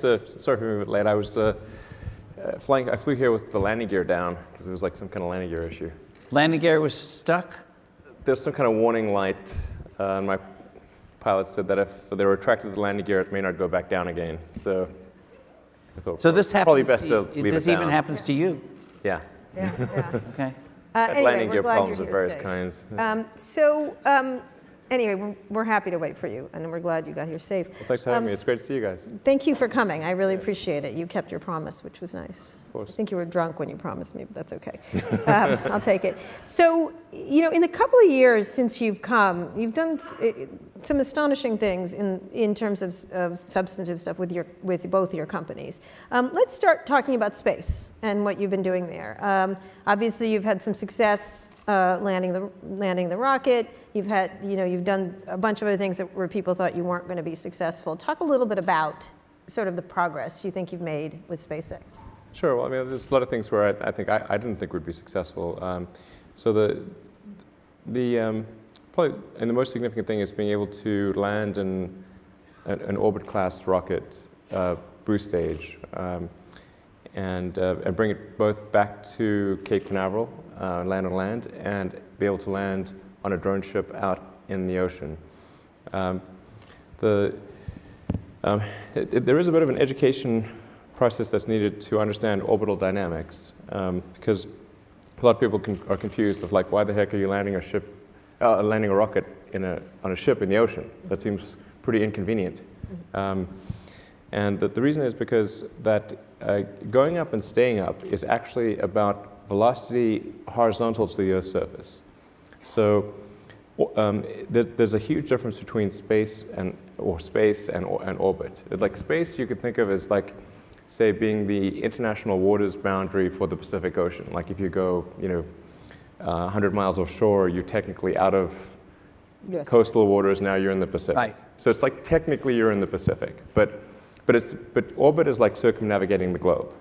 Sorry for being a bit late. I was flying. I flew here with the landing gear down because it was like some kind of landing gear issue. Landing gear was stuck? There's some kind of warning light, and my pilot said that if they retracted the landing gear, it may not go back down again. So I thought this happens. Probably best to leave it down. This even happens to you? Yeah. Yeah. Okay. Had landing gear problems of various kinds. Anyway, we're happy to wait for you, and we're glad you got here safe. Well, thanks for having me. It's great to see you guys. Thank you for coming. I really appreciate it. You kept your promise, which was nice. Of course. I think you were drunk when you promised me, but that's okay. I'll take it. So, in the couple of years since you've come, you've done some astonishing things in terms of substantive stuff with both your companies. Let's start talking about space and what you've been doing there. Obviously, you've had some success landing the rocket. You've done a bunch of other things where people thought you weren't going to be successful. Talk a little bit about sort of the progress you think you've made with SpaceX. Sure. Well, I mean, there's a lot of things where I think I didn't think would be successful. So probably the most significant thing is being able to land an orbit-class rocket boost stage and bring it both back to Cape Canaveral, land on land, and be able to land on a drone ship out in the ocean. There is a bit of an education process that's needed to understand orbital dynamics, because a lot of people are confused of like, why the heck are you landing a rocket on a ship in the ocean? That seems pretty inconvenient. And the reason is because that going up and staying up is actually about velocity horizontal to the Earth's surface. So there's a huge difference between space and orbit. Like space, you could think of as like, say, being the international waters boundary for the Pacific Ocean. Like if you go, 100 miles offshore, you're technically out of coastal waters. Now you're in the Pacific. Right. So it's like technically you're in the Pacific, but orbit is like circumnavigating the globe.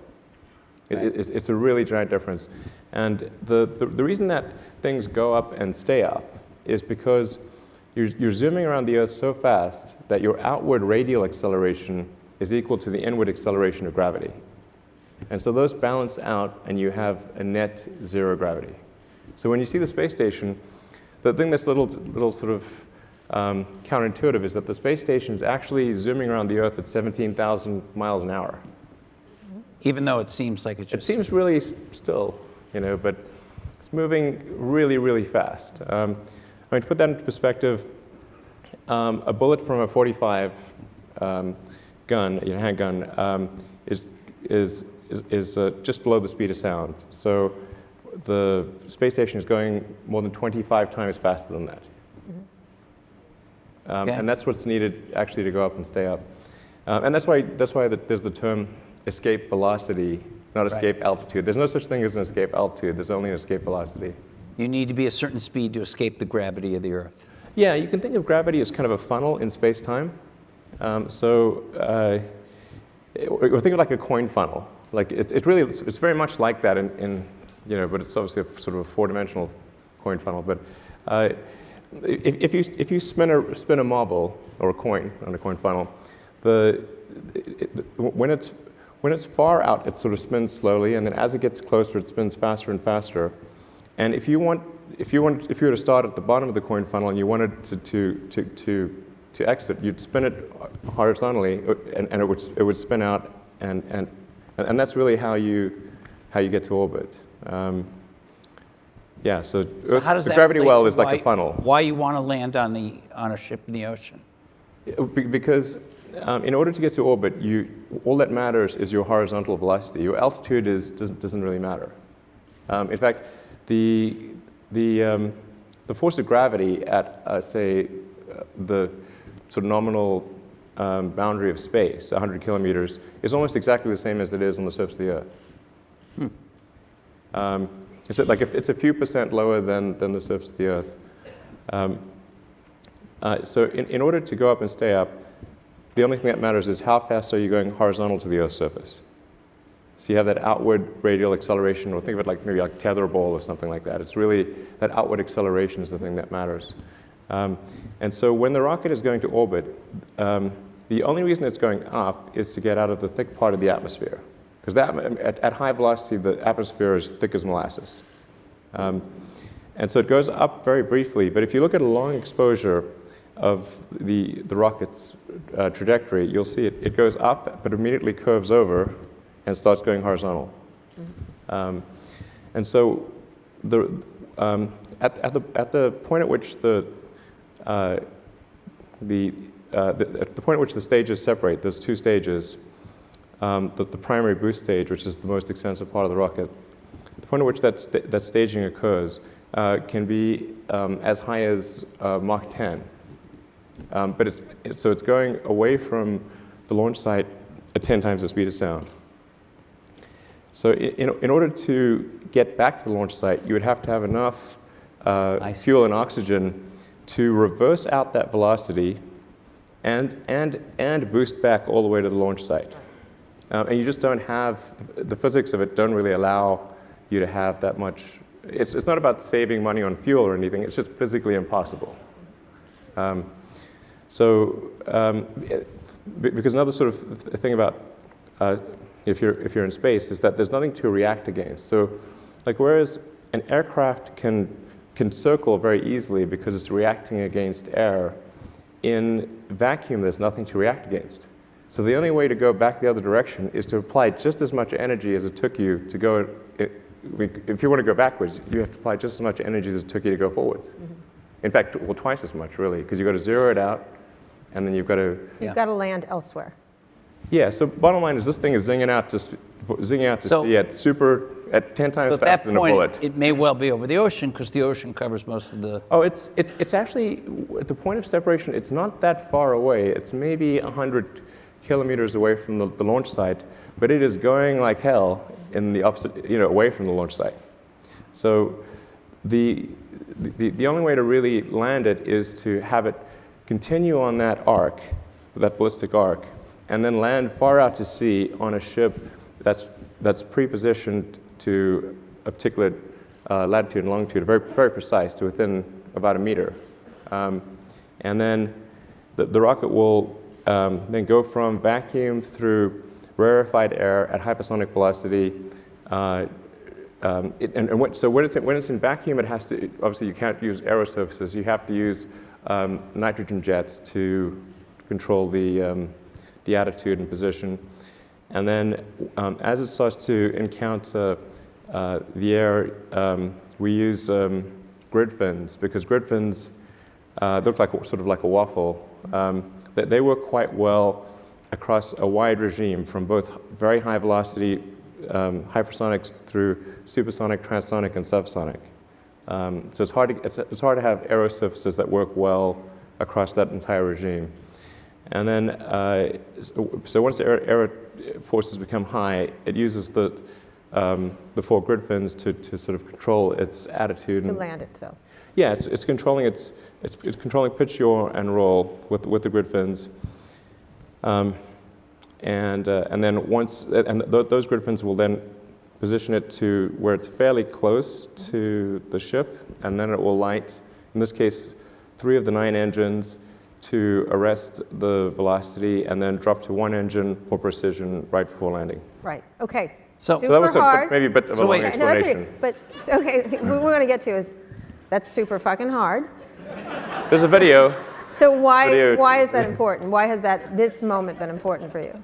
Right. It's a really giant difference. And the reason that things go up and stay up is because you're zooming around the Earth so fast that your outward radial acceleration is equal to the inward acceleration of gravity. And so those balance out, and you have a net zero gravity. So when you see the space station, the thing that's little sort of counterintuitive is that the space station is actually zooming around the Earth at 17,000 miles an hour. Even though it seems like it seems really still, but it's moving really, really fast. I mean, to put that into perspective, a bullet from a .45 gun, handgun, is just below the speed of sound. So the space station is going more than 25 times faster than that. Okay. And that's what's needed actually to go up and stay up. And that's why there's the term escape velocity, not escape altitude. There's no such thing as an escape altitude. There's only an escape velocity. You need to be a certain speed to escape the gravity of the Earth. Yeah, you can think of gravity as kind of a funnel in space-time. Or think of it like a coin funnel. Like it's very much like that but it's obviously a sort of a four-dimensional coin funnel. But if you spin a marble or a coin on a coin funnel, when it's far out, it sort of spins slowly, and then as it gets closer, it spins faster and faster. And if you were to start at the bottom of the coin funnel and you wanted to exit, you'd spin it horizontally, and it would spin out, and that's really how you get to orbit. So the gravity well is like a funnel. Why you want to land on a ship in the ocean? Because in order to get to orbit, all that matters is your horizontal velocity. Your altitude doesn't really matter. In fact, the force of gravity at say the sort of nominal boundary of space, 100 kilometers, is almost exactly the same as it is on the surface of the Earth. It's like if it's a few percent lower than the surface of the Earth. So in order to go up and stay up, the only thing that matters is how fast are you going horizontal to the Earth's surface. So you have that outward radial acceleration, or think of it like maybe like tetherball or something like that. It's really that outward acceleration is the thing that matters. And so when the rocket is going to orbit, The only reason it's going up is to get out of the thick part of the atmosphere. Because at high velocity, the atmosphere is thick as molasses. And so it goes up very briefly, but if you look at a long exposure of the rocket's trajectory, you'll see it goes up, but immediately curves over and starts going horizontal. And so at the point at which the stages separate, there's two stages. The primary boost stage, which is the most expensive part of the rocket, the point at which that staging occurs can be as high as Mach 10. But it's going away from the launch site at 10 times the speed of sound. So in order to get back to the launch site, you would have to have enough fuel and oxygen to reverse out that velocity and boost back all the way to the launch site. And you just don't have, the physics of it don't really allow you to have that much. It's not about saving money on fuel or anything, it's just physically impossible. Because another sort of thing about if you're in space is that there's nothing to react against. So like whereas an aircraft can circle very easily because it's reacting against air, in vacuum there's nothing to react against. So the only way to go back the other direction is to apply just as much energy as it took you to go. If you want to go backwards, you have to apply just as much energy as it took you to go forwards. Mm-hmm. In fact, well, twice as much, really, because you've got to zero it out, and then you've got to... So you've got to land elsewhere. Yeah, so bottom line is this thing is zinging out to sea at 10 times faster than a bullet. At that point, it may well be over the ocean, because the ocean covers most of the... Oh, it's actually, at the point of separation, it's not that far away. It's maybe 100 kilometers away from the launch site, but it is going like hell in the opposite, away from the launch site. So the only way to really land it is to have it continue on that arc, that ballistic arc, and then land far out to sea on a ship that's pre-positioned to a particular latitude and longitude, very, very precise, to within about a meter. And then the rocket will then go from vacuum through rarefied air at hypersonic velocity. So when it's in vacuum, it has to, obviously you can't use aerosurfaces, you have to use nitrogen jets to control the attitude and position. And then as it starts to encounter the air, we use grid fins, because grid fins look like sort of like a waffle. They work quite well across a wide regime, from both very high velocity hypersonics through supersonic, transonic, and subsonic. So it's hard to have aerosurfaces that work well across that entire regime. And then, so once the air forces become high, it uses the four grid fins to sort of control its attitude. To land itself. Yeah, it's controlling it's controlling pitch, yaw, and roll with the grid fins. And then those grid fins will then position it to where it's fairly close to the ship, and then it will light, in this case, 3 of the 9 engines to arrest the velocity, and then drop to 1 engine for precision right before landing. Right. Okay. So super that was hard. maybe a bit of a long explanation. No, that's okay. But what we're going to get to is that's super fucking hard. There's a video. So why is that important? Why has this moment been important for you?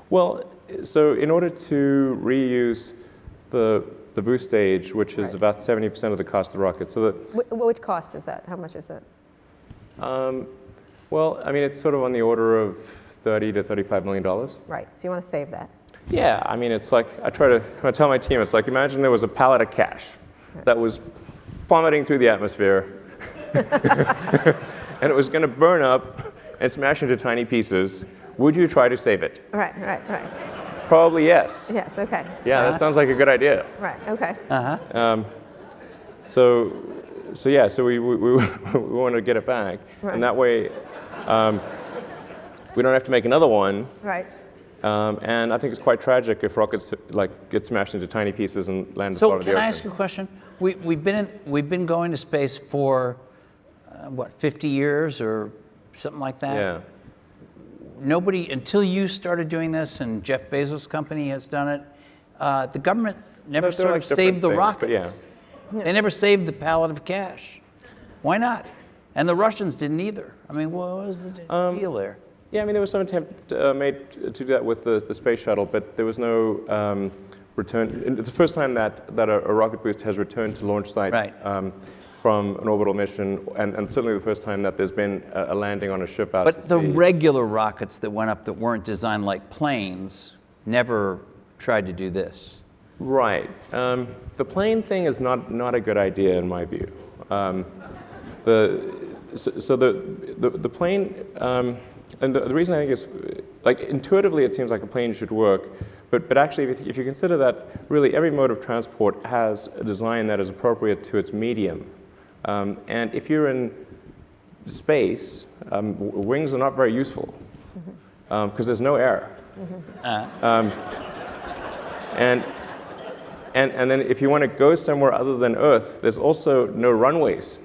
Well, so in order to reuse the boost stage, which is about 70% of the cost of the rocket, so Which cost is that? How much is that? well, I mean, it's sort of on the order of $30 to $35 million. Right. So you want to save that. Yeah, I mean, it's like I tell my team, it's like imagine there was a pallet of cash that was plummeting through the atmosphere, and it was going to burn up and smash into tiny pieces. Would you try to save it? Right. Probably yes. Yes. Okay. Yeah, that sounds like a good idea. Right. Okay. So we want to get it back, and that way we don't have to make another one. Right. And I think it's quite tragic if rockets get smashed into tiny pieces and land at the bottom of the ocean. So can I ask you a question? We've been going to space for what, 50 years or something like that? Yeah. Nobody, until you started doing this and Jeff Bezos' company has done it, the government never They're like saved the different rockets. things, but They never saved the pallet of cash. Why not? And the Russians didn't either. I mean, what was the deal there? Yeah, I mean, there was some attempt made to do that with the space shuttle, but there was no return. It's the first time that a rocket booster has returned to launch site Right. From an orbital mission, and certainly the first time that there's been a landing on a ship out But to the sea. regular rockets that went up that weren't designed like planes never tried to do this. Right. The plane thing is not a good idea in my view. The plane, and the reason I think is, like, intuitively it seems like a plane should work, but actually if you consider that really every mode of transport has a design that is appropriate to its medium. And if you're in space, wings are not very useful because there's no air. And then if you want to go somewhere other than Earth, there's also no runways.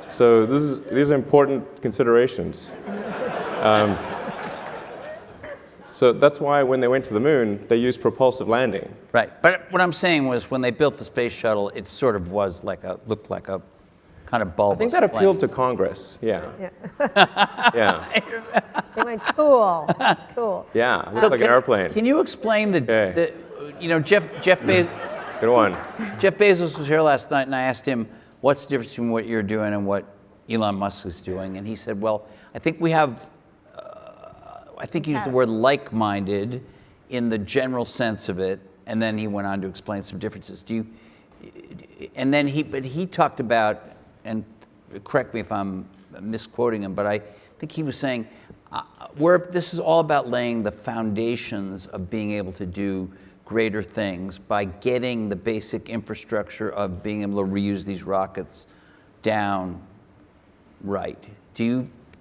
So these are important considerations. So that's why when they went to the moon, they used propulsive landing. Right. But what I'm saying was when they built the space shuttle, it sort of was looked like a kind of bulbous I think that appealed plane. to Congress. Yeah. Yeah. They went, cool, that's cool. Yeah. It looked like an airplane. Can you explain the Jeff Bezos? Good one. Jeff Bezos was here last night, and I asked him, what's the difference between what you're doing and what Elon Musk is doing? And he said, well, I think we have, I think he used the word like-minded in the general sense of it, and then he went on to explain some differences. And then he talked about, and correct me if I'm misquoting him, but I think he was saying, this is all about laying the foundations of being able to do greater things by getting the basic infrastructure of being able to reuse these rockets down right.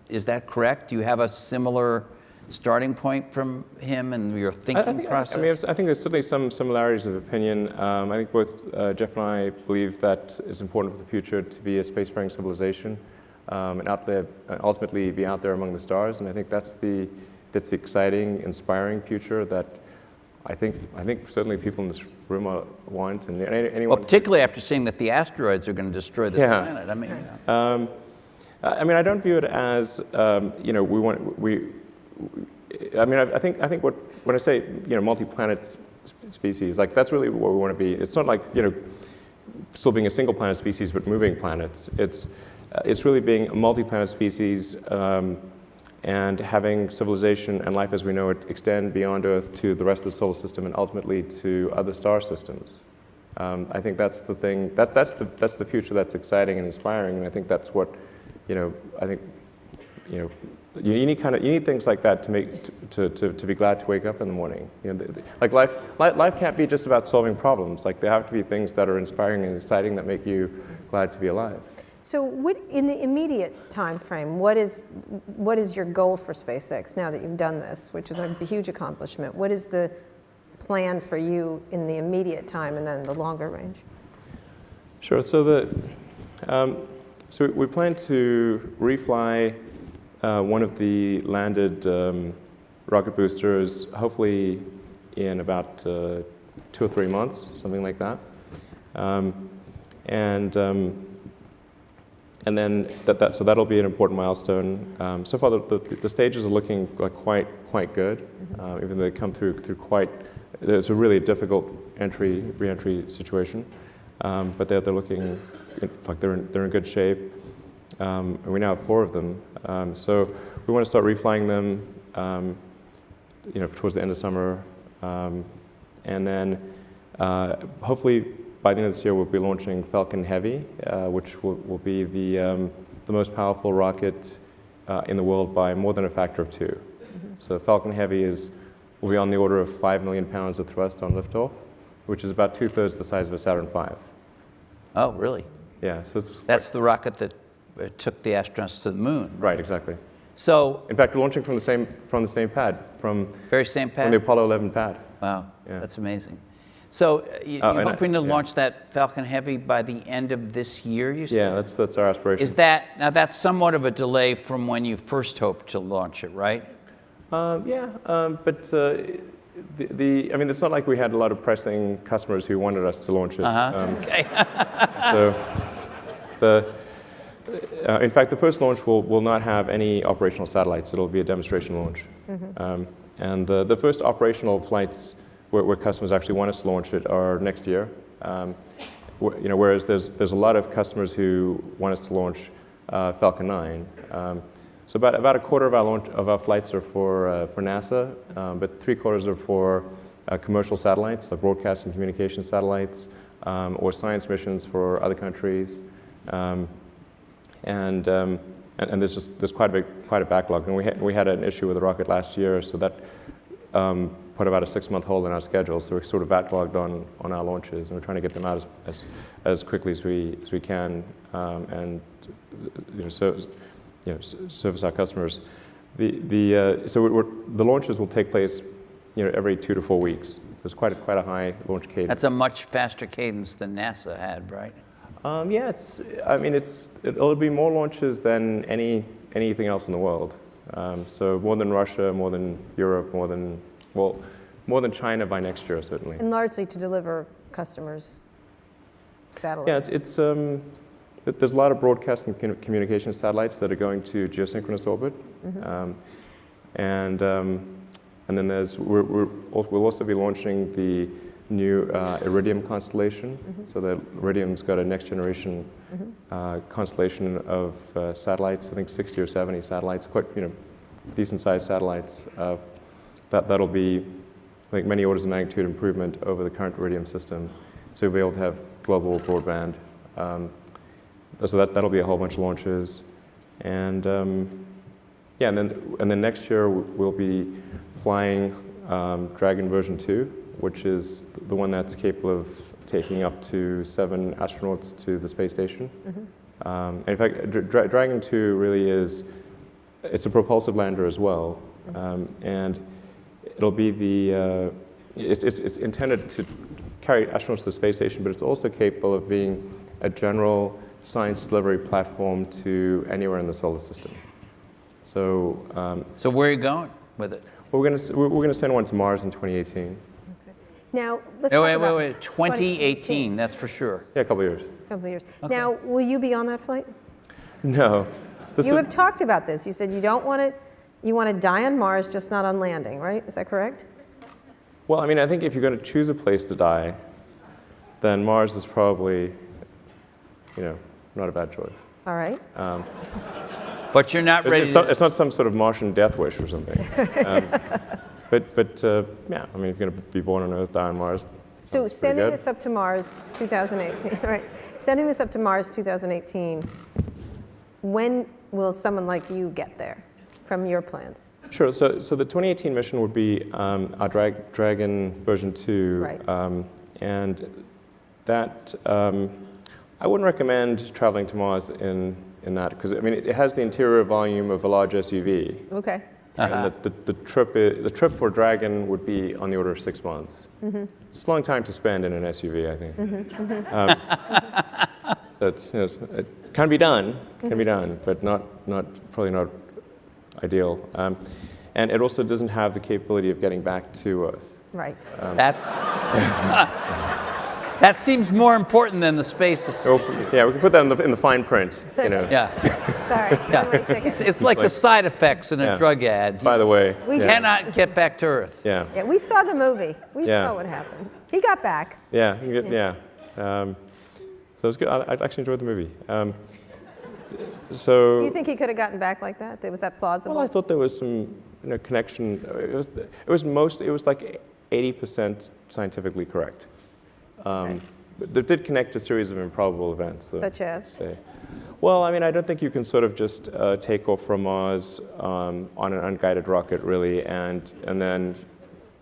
Is that correct? Do you have a similar starting point from him and your thinking process? I mean, I think there's certainly some similarities of opinion. I think both Jeff and I believe that it's important for the future to be a spacefaring civilization and ultimately be out there among the stars. And I think that's the exciting, inspiring future that I think certainly people in this room want, and anyone. Well, particularly after seeing that the asteroids are going to destroy this planet. I mean, I mean, I don't view it as I think when I say multi-planet species, like that's really what we want to be. It's not like still being a single planet species but moving planets. It's really being a multi-planet species. And having civilization and life as we know it extend beyond Earth to the rest of the solar system and ultimately to other star systems. I think that's the thing. That's the future that's exciting and inspiring, and I think that's what I think you need things like that to be glad to wake up in the morning. Like life can't be just about solving problems. Like there have to be things that are inspiring and exciting that make you glad to be alive. So what, in the immediate time frame, what is your goal for SpaceX now that you've done this, which is a huge accomplishment? What is the plan for you in the immediate time and then the longer range? Sure. So we plan to refly one of the landed rocket boosters, hopefully in about 2 or 3 months, something like that. And then so that'll be an important milestone. So far, the stages are looking like quite good, even though they come through quite. It's a really difficult re-entry situation, but they're looking like they're in good shape. And we now have 4 of them. So we want to start reflying them, towards the end of summer, and then hopefully. By the end of this year, we'll be launching Falcon Heavy, which will be the most powerful rocket in the world by more than a factor of 2. Mm-hmm. So Falcon Heavy will be on the order of 5 million pounds of thrust on liftoff, which is about 2/3 the size of a Saturn V. Oh, really? Yeah. So that's the rocket that took the astronauts to the moon. Right. Exactly. So, in fact, we're launching from the same pad, from very same pad? from the Apollo 11 pad. Wow, Yeah. that's amazing. So you're and hoping to yeah. launch that Falcon Heavy by the end of this year, you said? Yeah, that's our aspiration. Is that, now that's somewhat of a delay from when you first hoped to launch it, right? But I mean, it's not like we had a lot of pressing customers who wanted us to launch it. Okay. So in fact, the first launch will not have any operational satellites. It'll be a demonstration launch. And the first operational flights where customers actually want us to launch it are next year. Whereas there's a lot of customers who want us to launch Falcon 9. So about a quarter of our flights are for NASA, but 3/4 are for commercial satellites, like broadcast and communication satellites, or science missions for other countries. And there's quite a backlog. And we had an issue with the rocket last year, so that put about a 6-month hold in our schedule. So we're sort of backlogged on our launches, and we're trying to get them out as quickly as we can, and service our customers. So the launches will take place, every 2 to 4 weeks. There's quite a high launch cadence. That's a much faster cadence than NASA had, right? Yeah, it'll be more launches than anything else in the world. So more than Russia, more than Europe, more than China by next year, certainly. And largely to deliver customers' satellites. Yeah, there's a lot of broadcast and communication satellites that are going to geosynchronous orbit, and then we'll also be launching the new Iridium constellation. So the Iridium's got a next generation constellation of satellites. I think 60 or 70 satellites, quite decent sized satellites. That'll be like many orders of magnitude improvement over the current Iridium system. So we'll be able to have global broadband. So that'll be a whole bunch of launches, and and then next year we'll be flying Dragon version 2, which is the one that's capable of taking up to 7 astronauts to the space station. And in fact, Dragon 2 really it's a propulsive lander as well, and it'll be it's intended to carry astronauts to the space station, but it's also capable of being a general science delivery platform to anywhere in the solar system. So where are you going with it? Well, we're going to send one to Mars in 2018. Now, let's talk about... Wait, 2018, that's for sure. Yeah, a couple of years. Okay. Now, will you be on that flight? No. You have talked about this. You said you want to die on Mars, just not on landing, right? Is that correct? Well, I mean, I think if you're going to choose a place to die, then Mars is probably, not a bad choice. All right. But you're not ready it's not some sort of Martian death wish or something. But yeah, I mean, if you're going to be born on Earth, die on Mars. So sending this up to Mars 2018, right? Sending this up to Mars 2018, when will someone like you get there from your plans? Sure. So the 2018 mission would be our Dragon version 2. Right. And that, I wouldn't recommend traveling to Mars in that, because I mean, it has the interior volume of a large SUV. Okay. And the trip for Dragon would be on the order of 6 months. It's a long time to spend in an SUV, I think. It can be done, but probably not ideal. And it also doesn't have the capability of getting back to Earth. Right. That seems more important than the space. Yeah, we can put that in the fine print. Yeah. Sorry. Yeah. It's like the side effects in a drug ad. By the way, We cannot get back to Earth. Yeah. Yeah, we saw the movie. We saw what happened. He got back. Yeah. So it was good. I actually enjoyed the movie. Do you think he could have gotten back like that? Was that plausible? Well, I thought there was some connection. It was like 80% scientifically correct. But it did connect a series of improbable events. Such as? Well, I mean, I don't think you can sort of just take off from Mars on an unguided rocket, really, and then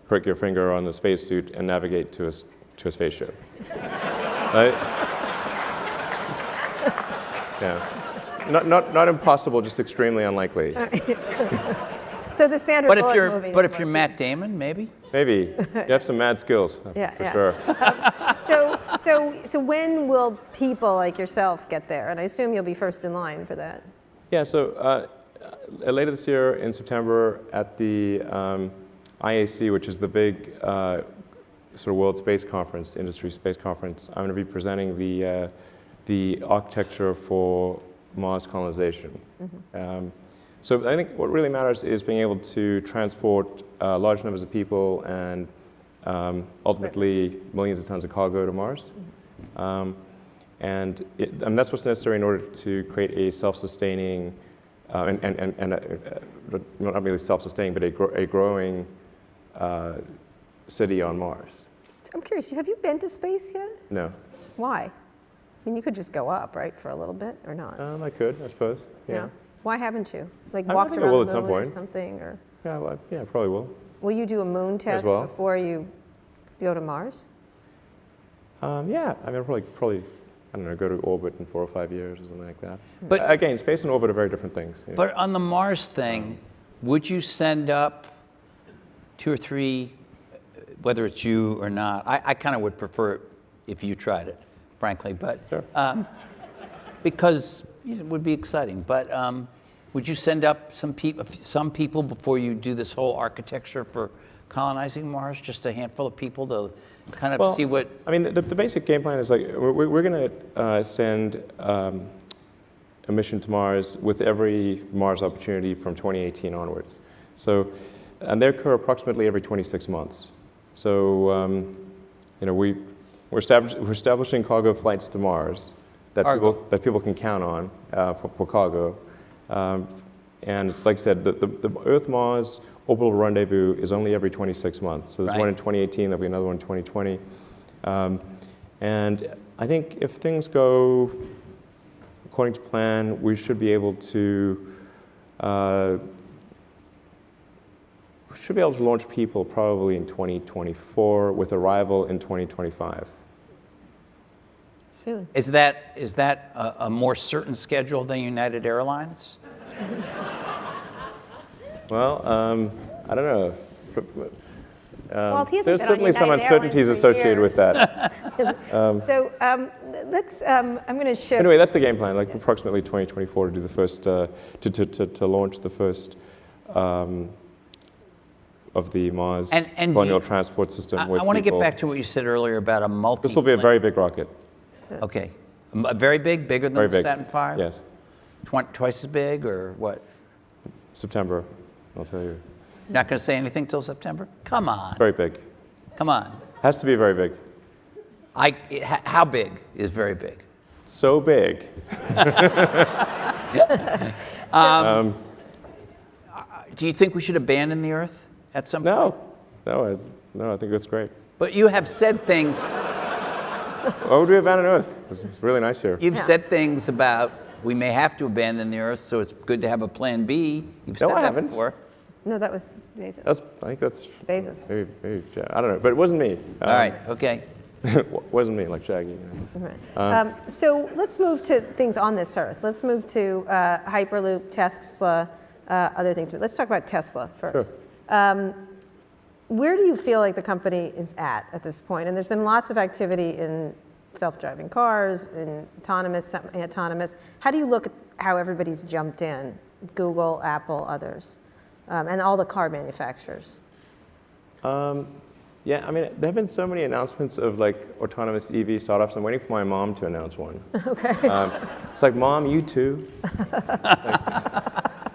prick your finger on the spacesuit and navigate to a spaceship. Right? Yeah. Not impossible, just extremely unlikely. So the Sandra But if Bullock you're movie. but didn't if you're work. Matt Damon, maybe. Maybe. You have some mad skills, Yeah, for yeah. sure. So when will people like yourself get there? And I assume you'll be first in line for that. Yeah, so later this year in September at the IAC, which is the big sort of world space conference, industry space conference, I'm going to be presenting the architecture for Mars colonization. So I think what really matters is being able to transport large numbers of people and ultimately millions of tons of cargo to Mars. And that's what's necessary in order to create a self-sustaining, not really self-sustaining, but a growing city on Mars. I'm curious, have you been to space yet? No. Why? I mean, you could just go up, right, for a little bit, or not? I could, I suppose. Yeah. Why haven't you? Like I walked think I around will the at some moon or point. something, or Yeah, well, yeah, probably will. will you do a moon test well. before you go to Mars? Yeah, I mean, I'll probably, I don't know, go to orbit in 4 or 5 years or something like that. But- again, space and orbit are very different things. You know. But on the Mars thing, would you send up 2 or 3, whether it's you or not? I kind of would prefer it if you tried it, frankly, but Sure. because it would be exciting. But would you send up some people before you do this whole architecture for colonizing Mars? Just a handful of people to kind of see what. I mean, the basic game plan is like we're going to send a mission to Mars with every Mars opportunity from 2018 onwards. So, and they occur approximately every 26 months. So, you know, we're establishing cargo flights to Mars that people can count on for cargo. And it's like I said, the Earth-Mars orbital rendezvous is only every 26 months. So there's one in 2018, there'll be another one in 2020. And I think if things go according to plan, we should be able to launch people probably in 2024 with arrival in 2025. Soon. Is that a more certain schedule than United Airlines? Well, I don't know. Well, he hasn't There's been on certainly some United uncertainties Airlines for associated with that. So let's. I'm going to shift. Anyway, that's the game plan. Like approximately 2024 to do the first to launch the first of the Mars And colonial transport system. I with want to get people. back to what you said earlier about a multi. This will be a very big rocket. Okay, very big, bigger than Very the big. Saturn V. Yes, Twice as big, or what? September. I'll tell you. Not going to say anything till September? Come on, Very big. come on. Has to be very big. How big is very big? So big. Do you think we should abandon the Earth at some point? No, I think that's great. But you have said things. Why would we abandon Earth? It's really nice here. You've said things about we may have to abandon the Earth, so it's good to have a plan B. You've said No, I that haven't. before. No, that was Bezos. I think that's Bezos. maybe I don't know, but it wasn't me. All right. Okay. Wasn't me, like Shaggy. You know. Right. So let's move to things on this Earth. Let's move to Hyperloop, Tesla, other things. But let's talk about Tesla first. Sure. Where do you feel like the company is at this point? And there's been lots of activity in self-driving cars, in autonomous, semi-autonomous. How do you look at how everybody's jumped in? Google, Apple, others, and all the car manufacturers. Yeah, I mean, there have been so many announcements of like autonomous EV startups. I'm waiting for my mom to announce one. Okay. It's like, Mom, you too.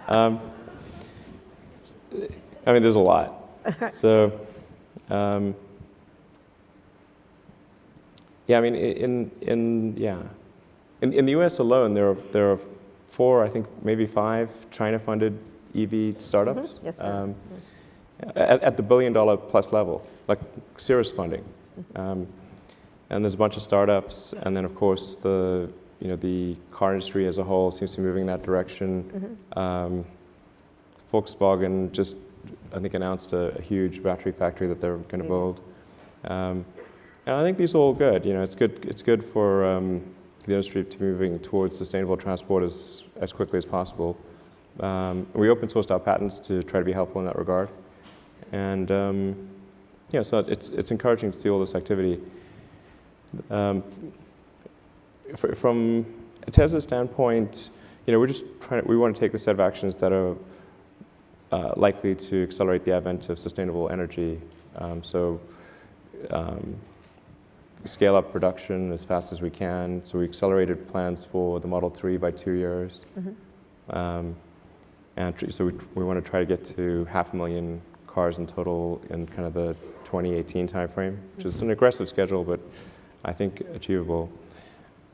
I mean, there's a lot. So, yeah, I mean, in the U.S. alone, there are 4, I think maybe 5 China-funded EV startups. Yes, there are. At the $1 billion plus level, like serious funding. And there's a bunch of startups, and then of course the car industry as a whole seems to be moving in that direction. Volkswagen just, I think, announced a huge battery factory that they're going to build. And I think these are all good. You know, it's good for the industry to be moving towards sustainable transport as quickly as possible. We open sourced our patents to try to be helpful in that regard. And so it's encouraging to see all this activity. From Tesla's standpoint, we're just we want to take the set of actions that are likely to accelerate the advent of sustainable energy. Scale up production as fast as we can. So we accelerated plans for the Model 3 by 2 years. And so we want to try to get to 500,000 cars in total in kind of the 2018 timeframe, which is an aggressive schedule, but I think achievable.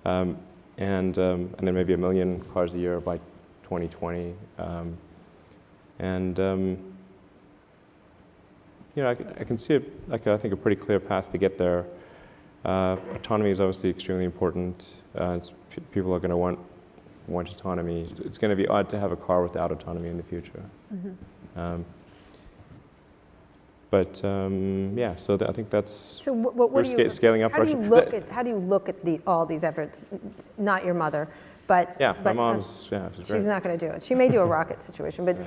And then maybe 1 million cars a year by 2020. I can see I think a pretty clear path to get there. Autonomy is obviously extremely important. People are going to want autonomy. It's going to be odd to have a car without autonomy in the future. So I think that's. So what do you scaling up? How do you look at all these efforts? Not your mother, but my mom's. She's not going to do it. She may do a rocket situation, but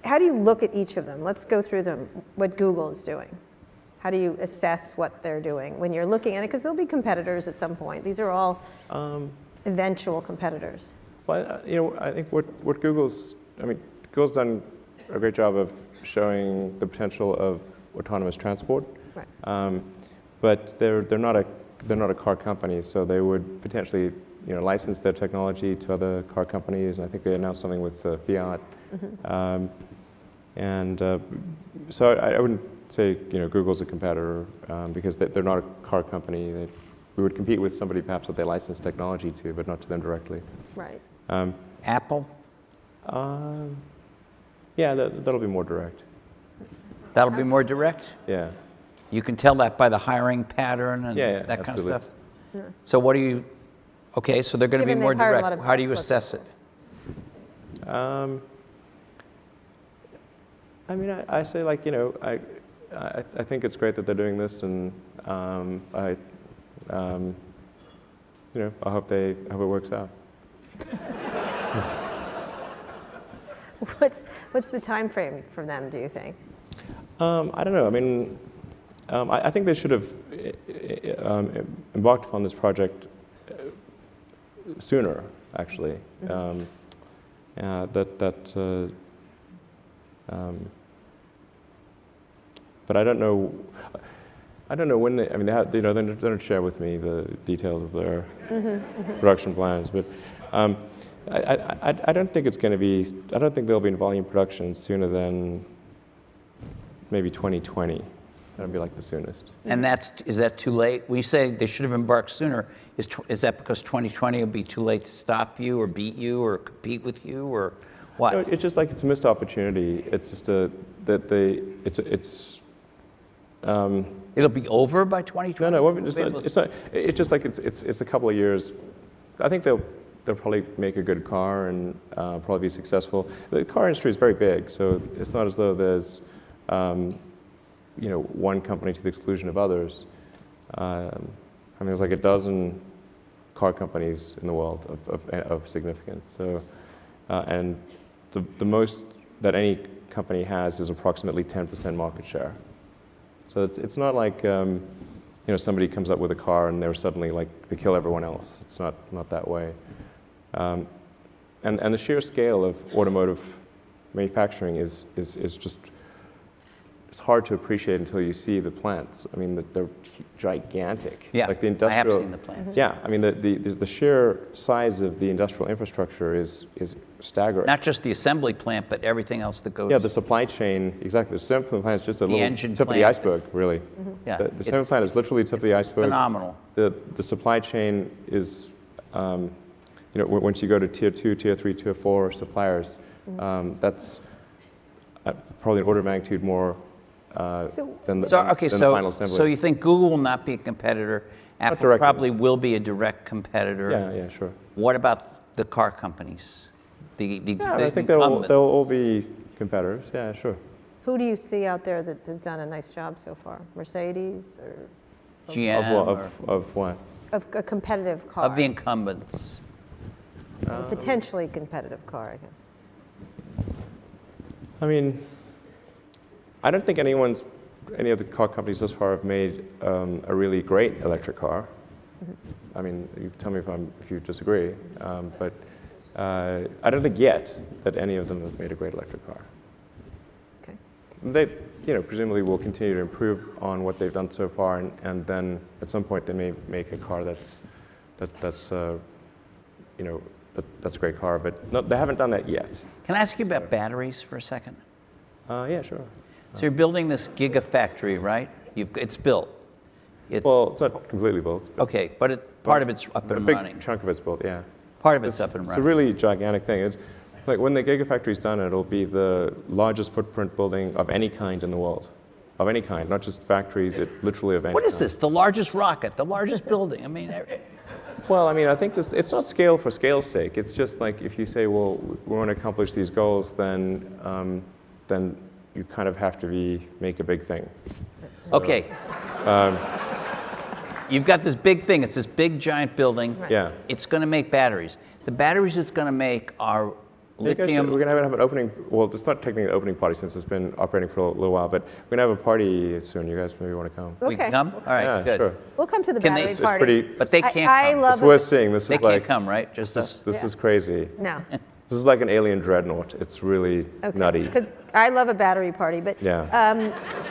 how do you look at each of them? Let's go through them. What Google is doing. How do you assess what they're doing when you're looking at it? Because there'll be competitors at some point. These are all eventual competitors. Well, I think what Google's done a great job of showing the potential of autonomous transport. Right. But they're not a car company, so they would potentially license their technology to other car companies. And I think they announced something with Fiat. So I wouldn't say Google's a competitor because they're not a car company. We would compete with somebody perhaps that they license technology to, but not to them directly. Right. Apple? Yeah, that'll be more direct. That'll be more direct? Yeah. You can tell that by the hiring pattern and that kind of stuff? Yeah. So what do you, okay, so they're going to be Given more they've hired a lot direct. of How do you Tesla assess it? I say I think it's great that they're doing this, and I hope it works out. What's the time frame for them, do you think? I don't know. I think they should have embarked upon this project sooner, actually. But I don't know. When they. They don't share with me the details of their production plans. But I don't think it's going to be. I don't think they'll be in volume production sooner than maybe 2020. That'll be like the soonest. And is that too late? We say they should have embarked sooner. Is that because 2020 will be too late to stop you or beat you or compete with you or what? No, it's just like it's a missed opportunity. It's just It'll be over by 2020? No, it's not. It's just like it's a couple of years. I think they'll probably make a good car and probably be successful. The car industry is very big, so it's not as though there's one company to the exclusion of others. There's like a dozen car companies in the world of significance. So, and the most that any company has is approximately 10% market share. So it's not like somebody comes up with a car and they're suddenly they kill everyone else. It's not that way. And the sheer scale of automotive manufacturing is just, it's hard to appreciate until you see the plants. They're gigantic. Yeah, like the industrial, I have seen the plants. Yeah, the sheer size of the industrial infrastructure is staggering. Not just the assembly plant, but everything else that goes. Yeah, the supply chain, exactly. The assembly plant is just a little engine tip of the plant. iceberg, really. Yeah, The assembly plant is literally the tip of the iceberg. Phenomenal. The supply chain is, once you go to tier 2, tier 3, tier 4 suppliers, that's probably an order of magnitude more than the final assembly. So you think Google will not be a competitor? Apple directly. probably will be a direct competitor. Yeah, sure. What about the car companies? The I think they'll all be competitors. Yeah, sure. Who do you see out there that has done a nice job so far? Mercedes or GM Of what? of a competitive car? of the incumbents. A potentially competitive car, I guess. I mean, I don't think any of the car companies thus far have made a really great electric car. I mean, you tell me if you disagree, but I don't think yet that any of them have made a great electric car. Okay. They, presumably will continue to improve on what they've done so far, and then at some point they may make a car that's a great car, but no, they haven't done that yet. Can I ask you about batteries for a second? Yeah, sure. So you're building this gigafactory, right? It's built. Well, it's not completely built. Okay, but part of it's up and running. A big chunk of it's built, yeah. Part of it's up and It's running. a really gigantic thing. It's like when the gigafactory's done, it'll be the largest footprint building of any kind in the world. Of any kind, not just factories, literally of any What kind. is this? The largest rocket, the largest building? I mean, Well, I mean, I think it's not scale for scale's sake. It's just like if you say, well, we want to accomplish these goals, then you kind of have to make a big thing. okay. You've got this big thing. It's this big, giant building. Right. Yeah. It's going to make batteries. The batteries it's going to make are lithium. We're going to have an opening. Well, it's not technically an opening party since it's been operating for a little while, but we're going to have a party soon. You guys maybe want to come. We can come? All right, Yeah, good. sure. We'll come to the Can they- battery It's party. pretty- But they can't I come. love It's worth seeing. This They is can't like come, right? Just us. this Yeah. is crazy. No. This is like an alien dreadnought. It's really nutty. Because I love a battery party, but Yeah.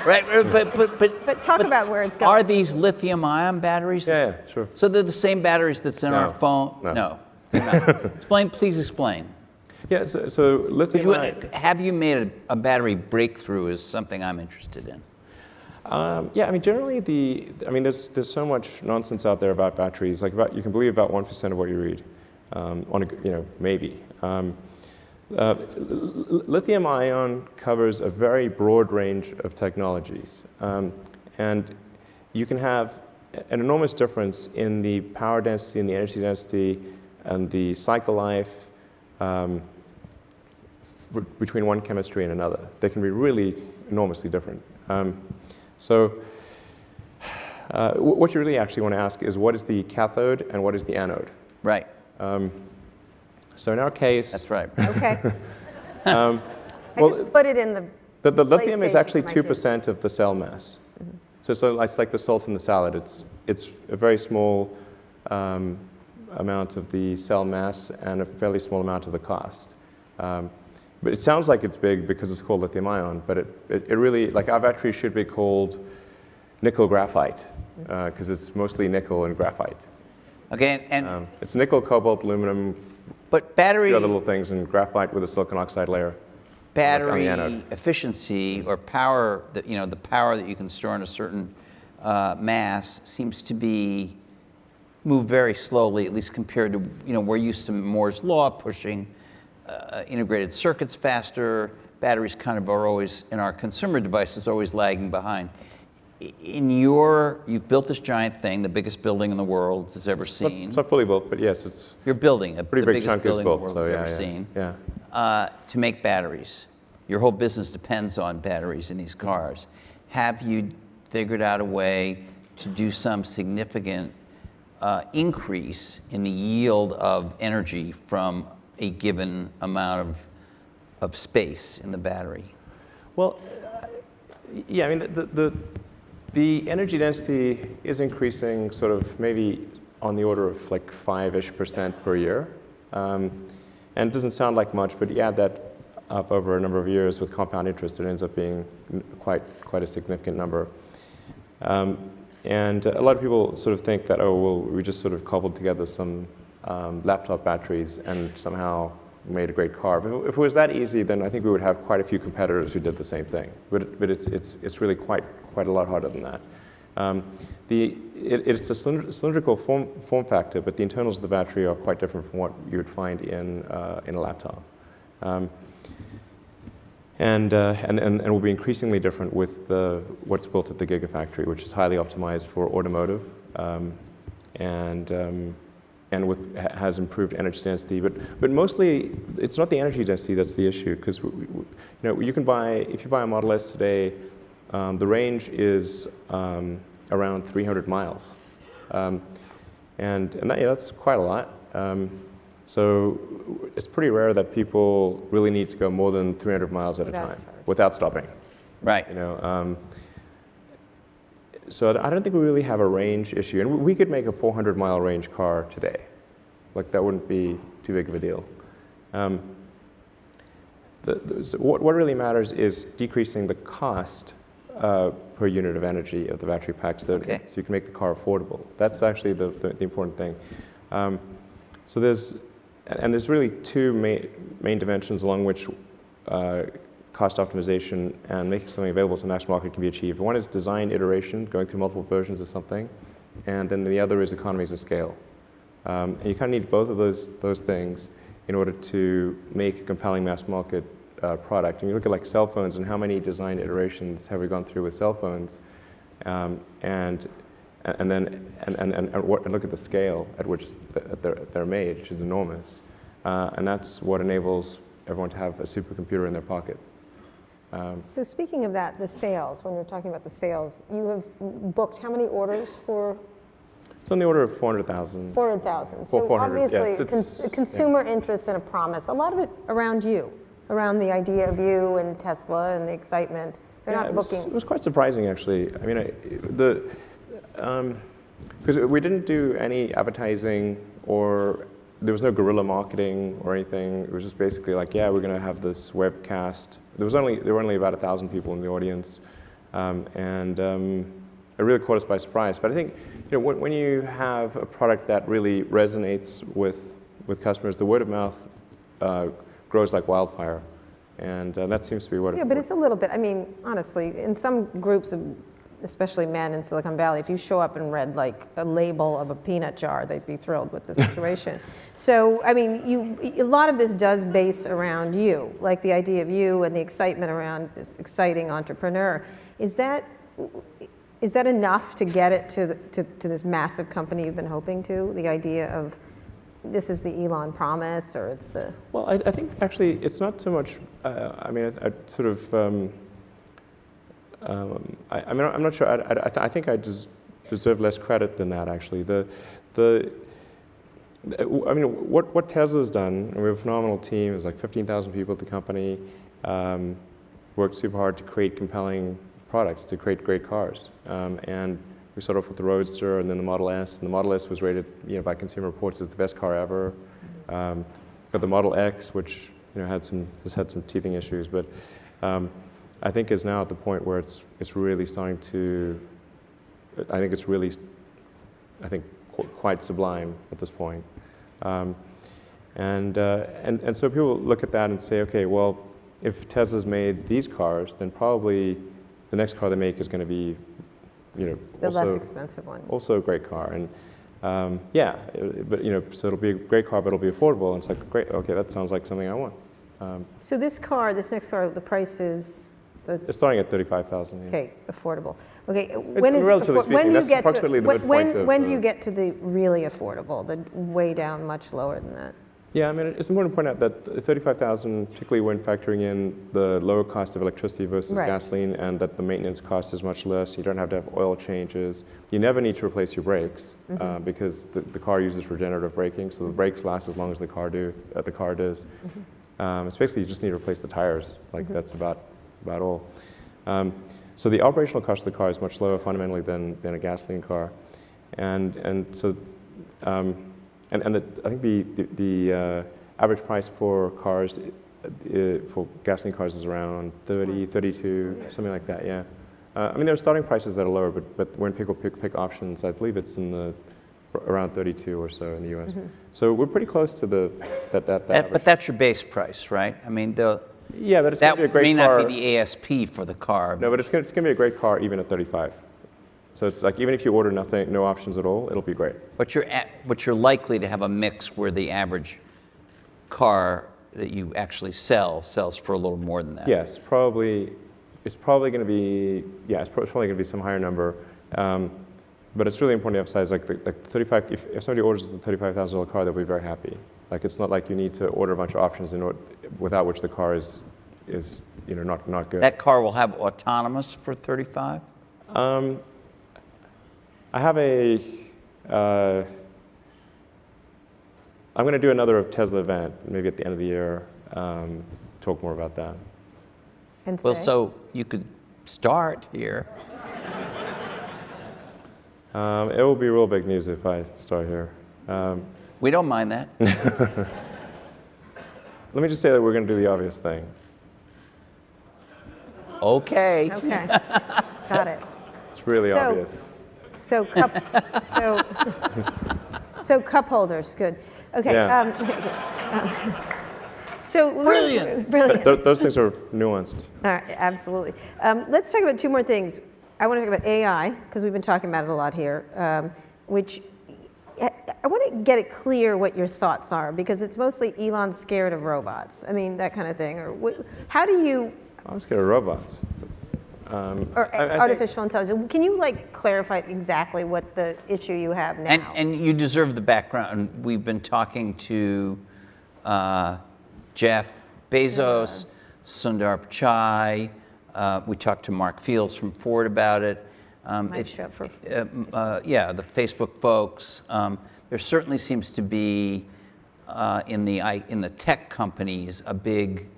Right, but talk about where it's going. Are these lithium-ion batteries? Yeah, sure. So they're the same batteries that's in our No, phone? no. they're not. Please explain. Yeah. So lithium. Have you made a battery breakthrough is something I'm interested in. Yeah, I mean, generally there's so much nonsense out there about batteries. Like you can believe about 1% of what you read, maybe. Lithium-ion covers a very broad range of technologies, and you can have an enormous difference in the power density and the energy density and the cycle life between one chemistry and another. They can be really enormously different. So what you really actually want to ask is what is the cathode and what is the anode? Right. So in our case, That's right. Okay. well, I just put it in the the lithium is PlayStation actually for my kids. 2% of the cell mass. So it's like the salt in the salad. It's a very small amount of the cell mass and a fairly small amount of the cost. But it sounds like it's big because it's called lithium ion, but it really, like our battery should be called nickel graphite because it's mostly nickel and graphite. Okay, and It's nickel, cobalt, aluminum, but battery the other little things, and graphite with a silicon oxide layer. on the battery anode. efficiency or power that the power that you can store in a certain mass seems to be moved very slowly, at least compared to we're used to Moore's law pushing integrated circuits faster. Batteries kind of are always in our consumer devices always lagging behind. You've built this giant thing, the biggest building in the world it's ever seen. It's not fully built, but yes, it's You're building a the pretty big biggest chunk is building the built. world So has yeah, ever yeah, seen. yeah. To make batteries. Your whole business depends on batteries in these cars. Have you figured out a way to do some significant increase in the yield of energy from a given amount of space in the battery? Well, yeah, I mean, the energy density is increasing sort of maybe on the order of like 5-ish% per year. And it doesn't sound like much, but you add that up over a number of years with compound interest, it ends up being quite a significant number. And a lot of people sort of think that, oh, well, we just sort of cobbled together some laptop batteries and somehow made a great car. But if it was that easy, then I think we would have quite a few competitors who did the same thing. But it's really quite a lot harder than that. It's a cylindrical form factor, but the internals of the battery are quite different from what you would find in a laptop. And will be increasingly different with what's built at the Gigafactory, which is highly optimized for automotive, and has improved energy density. But mostly, it's not the energy density that's the issue, because you can if you buy a Model S today, the range is around 300 miles, and that's quite a lot. So it's pretty rare that people really need to go more than 300 miles at a Without time charge. without stopping. Right. You know, so I don't think we really have a range issue, and we could make a 400-mile range car today. Like that wouldn't be too big of a deal. So what really matters is decreasing the cost per unit of energy of the battery pack, so you can make the car affordable. That's actually the important thing. So there's really two main dimensions along which cost optimization and making something available to the mass market can be achieved. One is design iteration, going through multiple versions of something, and then the other is economies of scale. And you kind of need both of those things in order to make a compelling mass market product. And you look at like cell phones and how many design iterations have we gone through with cell phones, and look at the scale at which they're made, which is enormous. And that's what enables everyone to have a supercomputer in their pocket. So speaking of that, the sales, when you're talking about the sales, you have booked how many orders for? It's on the order of 400,000. 400,000. So 400, obviously, yeah, it's consumer interest and a promise. A lot of it around you, around the idea of you and Tesla and the excitement. They're not booking. It was quite surprising, actually. I mean, because we didn't do any advertising, or there was no guerrilla marketing or anything. It was just basically like, yeah, we're going to have this webcast. There were only about 1,000 people in the audience, and it really caught us by surprise. But I think, you know, when you have a product that really resonates with customers, the word of mouth grows like wildfire, and that seems to be what. Yeah, but it's a little bit. I mean, honestly, in some groups of, especially men in Silicon Valley, if you show up and read like a label of a peanut jar, they'd be thrilled with the situation. So, I mean, a lot of this does base around you, like the idea of you and the excitement around this exciting entrepreneur. Is that enough to get it to this massive company you've been hoping to? The idea of this is the Elon promise, or it's the... Well, I think actually it's not so much, I mean, I sort of, I mean, I'm not sure. I think I deserve less credit than that. Actually, I mean, what Tesla's done, and we have a phenomenal team. There's like 15,000 people at the company. Worked super hard to create compelling products, to create great cars. And we started off with the Roadster, and then the Model S. And the Model S was rated, you know, by Consumer Reports as the best car ever. Got the Model X, which, you know, has had some teething issues, but. I think is now at the point where it's really starting to. I think it's really, quite sublime at this point, and so people look at that and say, okay, well, if Tesla's made these cars, then probably the next car they make is going to be, you know, The less expensive one. Also a great car, and but you know, so it'll be a great car, but it'll be affordable. And it's like, great, okay, that sounds like something I want. So this next car, the price is. It's starting at 35,000. Yeah. Okay, affordable. Okay, when do you get to the really affordable, the way down much lower than that? Yeah, I mean, it's important to point out that 35,000, particularly when factoring in the lower cost of electricity versus gasoline, and that the maintenance cost is much less. You don't have to have oil changes. You never need to replace your brakes because the car uses regenerative braking, so the brakes last as long as the car does. It's basically you just need to replace the tires. Like that's about all. So the operational cost of the car is much lower fundamentally than a gasoline car, and so I think the average price for cars for gasoline cars is around 30, 32, something like that. Yeah, I mean there are starting prices that are lower, but when people pick options, I believe it's in around 32 or so in the U.S. So we're pretty close to that average. But that's your base price, right? I mean Yeah, but it's going to be a great car. That may not be the ASP for the car. No, but it's going to be a great car even at 35. So it's like even if you order nothing, no options at all, it'll be great. But you're likely to have a mix where the average car that you actually sells for a little more than that. Yes, probably. It's probably going to be. Yeah, it's probably going to be some higher number. But it's really important to emphasize like 35. If somebody orders a $35,000 car, they'll be very happy. Like it's not like you need to order a bunch of options without which the car is you know not good. That car will have autonomous for 35? I have a I'm going to do another Tesla event, maybe at the end of the year, talk more about that. And Well, say? so you could start here. It will be real big news if I start here. We don't mind that. Let me just say that we're going to do the obvious thing. Okay. Okay, got it. It's really So- obvious. So cup, so, so cup holders, good. Okay. Yeah. So Brilliant. Brilliant. Those things are nuanced. All right, absolutely. Let's talk about two more things. I want to talk about AI, because we've been talking about it a lot here, which I want to get it clear what your thoughts are, because it's mostly Elon's scared of robots. I mean, that kind of thing. Or how do you, I'm scared of robots. or I think- artificial intelligence, can you like clarify exactly what the issue you have now? And you deserve the background. We've been talking to Jeff Bezos, Sundar Pichai. We talked to Mark Fields from Ford about it. Might show up for Yeah, the Facebook folks. There certainly seems to be in the tech companies a big,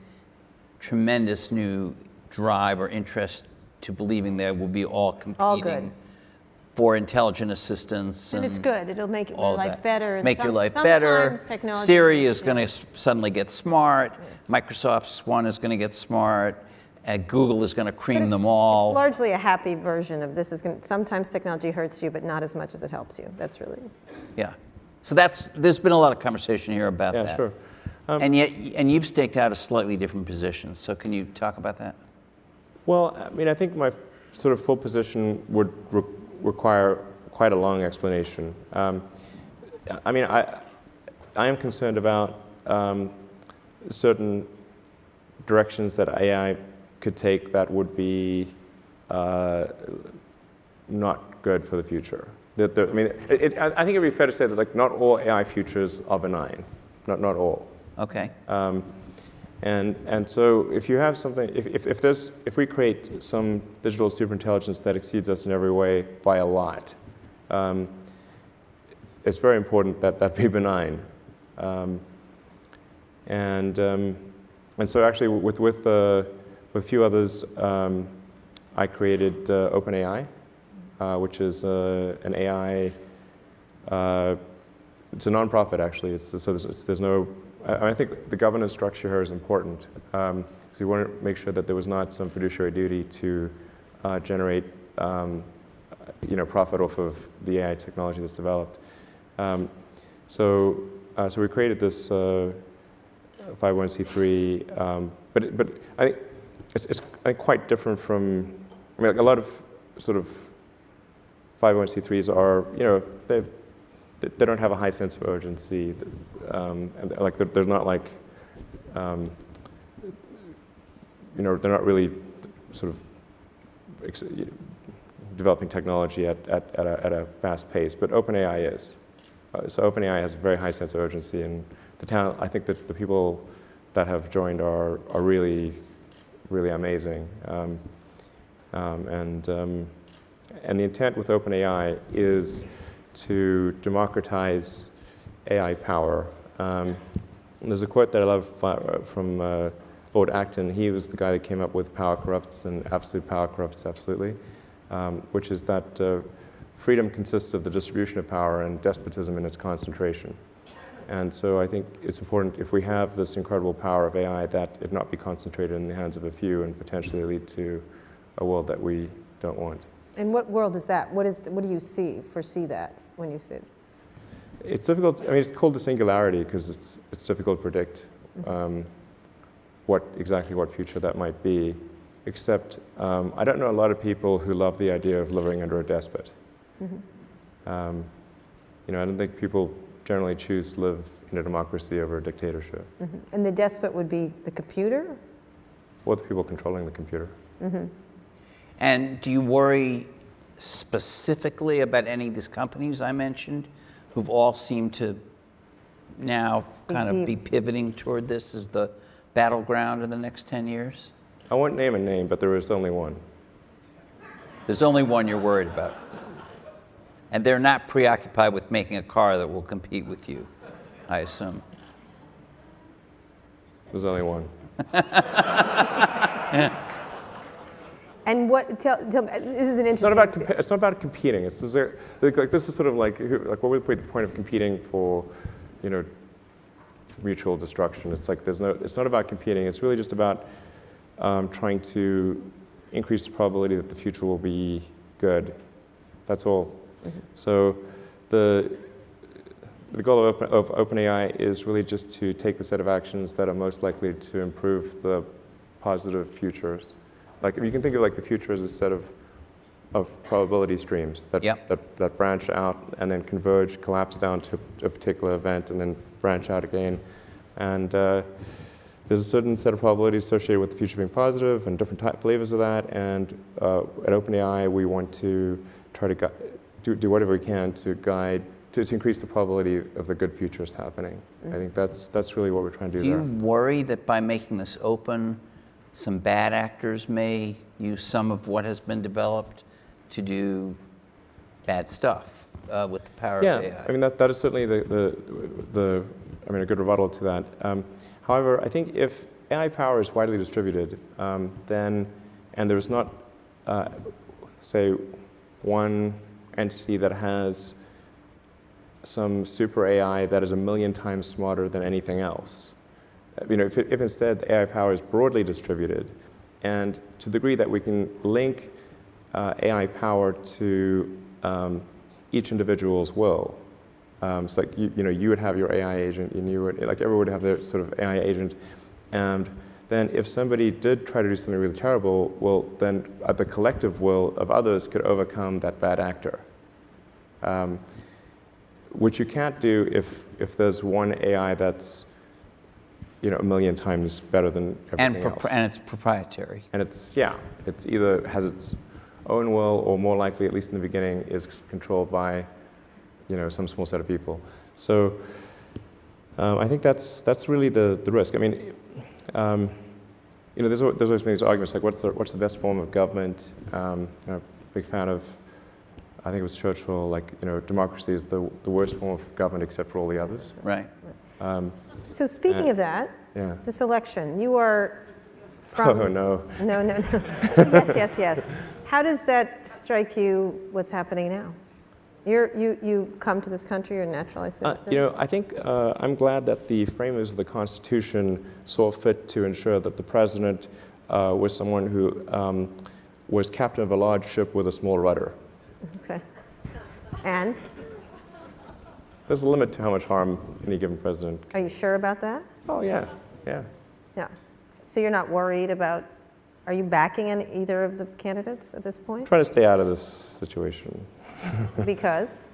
tremendous new drive or interest to believing they will be all competing good. for intelligent assistance. And it's good. It'll make your all life that. better. And Make your life better. sometimes technology Siri is yeah. going to suddenly get smart. Microsoft's one is going to get smart. And Google is going to cream them all. It's largely a happy version of this. Sometimes technology hurts you, but not as much as it helps you. That's really. Yeah. So there's been a lot of conversation here about Yeah, that. sure. And you've staked out a slightly different position. So can you talk about that? Well, I mean, I think my sort of full position would require quite a long explanation. I mean, I am concerned about certain directions that AI could take that would be not good for the future. I mean, I think it'd be fair to say that like not all AI futures are benign, not all. Okay. And so if you have something, if we create some digital superintelligence that exceeds us in every way by a lot, it's very important that that be benign. And so actually with a few others, I created OpenAI, which is an AI. It's a nonprofit actually. There's no. I think the governance structure here is important. So we want to make sure that there was not some fiduciary duty to generate, profit off of the AI technology that's developed. So we created this 501c3, but I think it's quite different from. I mean, like a lot of sort of 501c3s are, they don't have a high sense of urgency, and like they're not like, they're not really sort of developing technology at a fast pace. But OpenAI is. So OpenAI has a very high sense of urgency, and I think that the people that have joined are really, really amazing. And the intent with OpenAI is to democratize AI power. There's a quote that I love from Lord Acton. He was the guy that came up with power corrupts and absolute power corrupts absolutely, which is that freedom consists of the distribution of power and despotism in its concentration. And so I think it's important, if we have this incredible power of AI, that it not be concentrated in the hands of a few and potentially lead to a world that we don't want. And what world is that? What do you foresee that when you see it? It's difficult. I mean, it's called the singularity because it's difficult to predict what future that might be. Except I don't know a lot of people who love the idea of living under a despot. I don't think people generally choose to live in a democracy over a dictatorship. And the despot would be the computer? Or the people controlling the computer. And do you worry specifically about any of these companies I mentioned, who've all seemed to now kind of be pivoting toward this as the battleground in the next 10 years? I won't name a name, but there is only one. There's only one you're worried about. And they're not preoccupied with making a car that will compete with you. I assume. There's only one. And what? Tell me. This is an It's interesting. it's not about competing. It's just like this is sort of like what would be the point of competing for, you know, mutual destruction? It's like it's not about competing. It's really just about trying to increase the probability that the future will be good. That's all. Mm-hmm. So the goal of OpenAI is really just to take the set of actions that are most likely to improve the positive futures. Like you can think of like the future as a set of probability streams that, that branch out and then converge, collapse down to a particular event, and then branch out again. And there's a certain set of probabilities associated with the future being positive and different flavors of that. And at OpenAI, we want to try to do whatever we can to guide, to increase the probability of the good futures happening. I think that's really what we're trying to do there. Do you worry that by making this open, some bad actors may use some of what has been developed to do bad stuff with the power of AI? Yeah, I mean, that is certainly a good rebuttal to that. However, I think if AI power is widely distributed, then, and there's not, say, one entity that has some super AI that is 1,000,000 times smarter than anything else. You know, if instead the AI power is broadly distributed, and to the degree that we can link AI power to each individual's will. So like you would have your AI agent, and you would, like everyone would have their sort of AI agent, and then if somebody did try to do something really terrible, well, then the collective will of others could overcome that bad actor. Which you can't do if there's one AI that's 1,000,000 times better than everything else. And it's proprietary. And it's either has its own will, or more likely, at least in the beginning, is controlled by some small set of people. So I think that's really the risk. I mean, there's always been these arguments like what's the best form of government? Big fan of, I think it was Churchill, like democracy is the worst form of government except for all the others. Right. So speaking of that, this election, you are from... Oh, no. No. Yes. How does that strike you, what's happening now? You've come to this country, you're a naturalized citizen? I think I'm glad that the framers of the Constitution saw fit to ensure that the president was someone who was captain of a large ship with a small rudder. Okay. And? There's a limit to how much harm any given president. Are you sure about that? Oh, yeah. Yeah. So you're not worried about, are you backing in either of the candidates at this point? Trying to stay out of this situation. Because?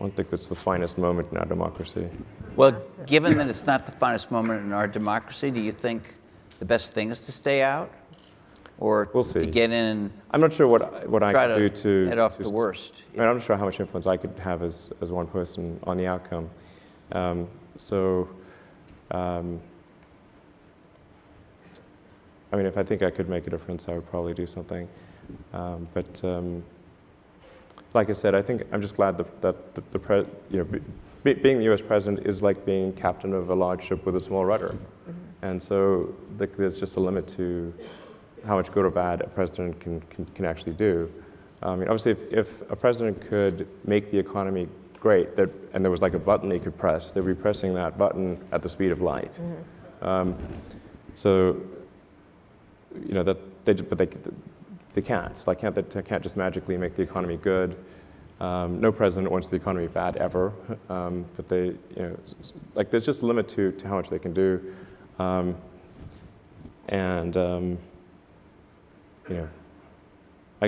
I don't think that's the finest moment in our democracy. Well, given that it's not the finest moment in our democracy, do you think the best thing is to stay out? Or we'll see. To get in? I'm not sure what I could do to head off the worst. I'm not sure how much influence I could have as one person on the outcome. If I think I could make a difference, I would probably do something. Like I said, I think I'm just glad that being the U.S. president is like being captain of a large ship with a small rudder. Mm-hmm. And so there's just a limit to how much good or bad a president can actually do. Obviously, if a president could make the economy great, and there was like a button they could press, they'd be pressing that button at the speed of light. Mm-hmm. They can't. They can't just magically make the economy good. No president wants the economy bad ever. But there's just a limit to how much they can do. I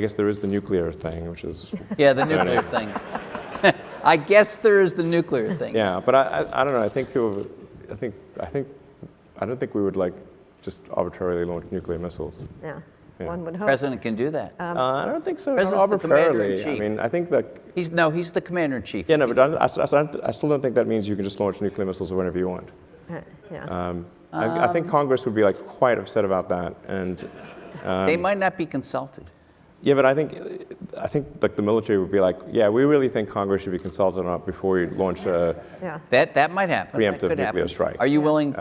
guess there is the nuclear thing, which is... Yeah, the nuclear thing. I guess there is the nuclear thing. Yeah, but I don't know. I don't think we would just arbitrarily launch nuclear missils. Yeah. Yeah. One would The hope. president can do that. I don't think so. President's Not the arbitrarily. commander-in-chief. I think that... He's the commander-in-chief. Yeah, no, but I still don't think that means you can just launch nuclear missiles whenever you want. Yeah. I think Congress would be quite upset about that, and they might not be consulted. yeah, but I think I think like the military would be like, yeah, we really think Congress should be consulted on it before you launch a Yeah. That might happen. That preemptive could nuclear happen. strike. Are you willing?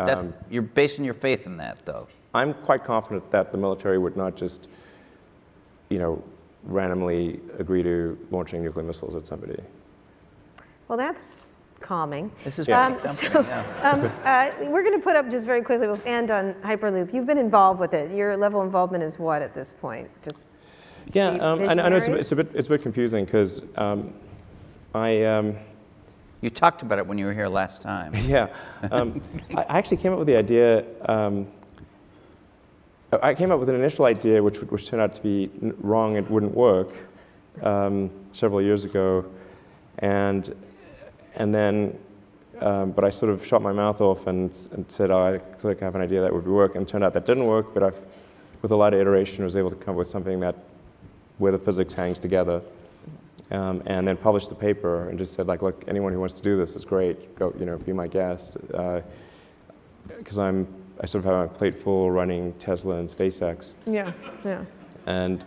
You're basing your faith in that, though. I'm quite confident that the military would not just, randomly agree to launching nuclear missiles at somebody. Well, that's calming. This is Yeah. pretty comforting, yeah. We're going to put up just very quickly, we'll end on Hyperloop. You've been involved with it. Your level of involvement is what at this point? Just Yeah, chief I know visionary? it's a bit confusing because You talked about it when you were here last time. yeah, I actually came up with the idea. I came up with an initial idea which turned out to be wrong and wouldn't work several years ago, and then but I sort of shut my mouth off and said, oh, I feel like I have an idea that would work, and it turned out that didn't work. But with a lot of iteration, was able to come up with something where the physics hangs together. And then published the paper and just said, like, look, anyone who wants to do this is great. Go, be my guest. Because I sort of have my plate full running Tesla and SpaceX. Yeah, yeah. And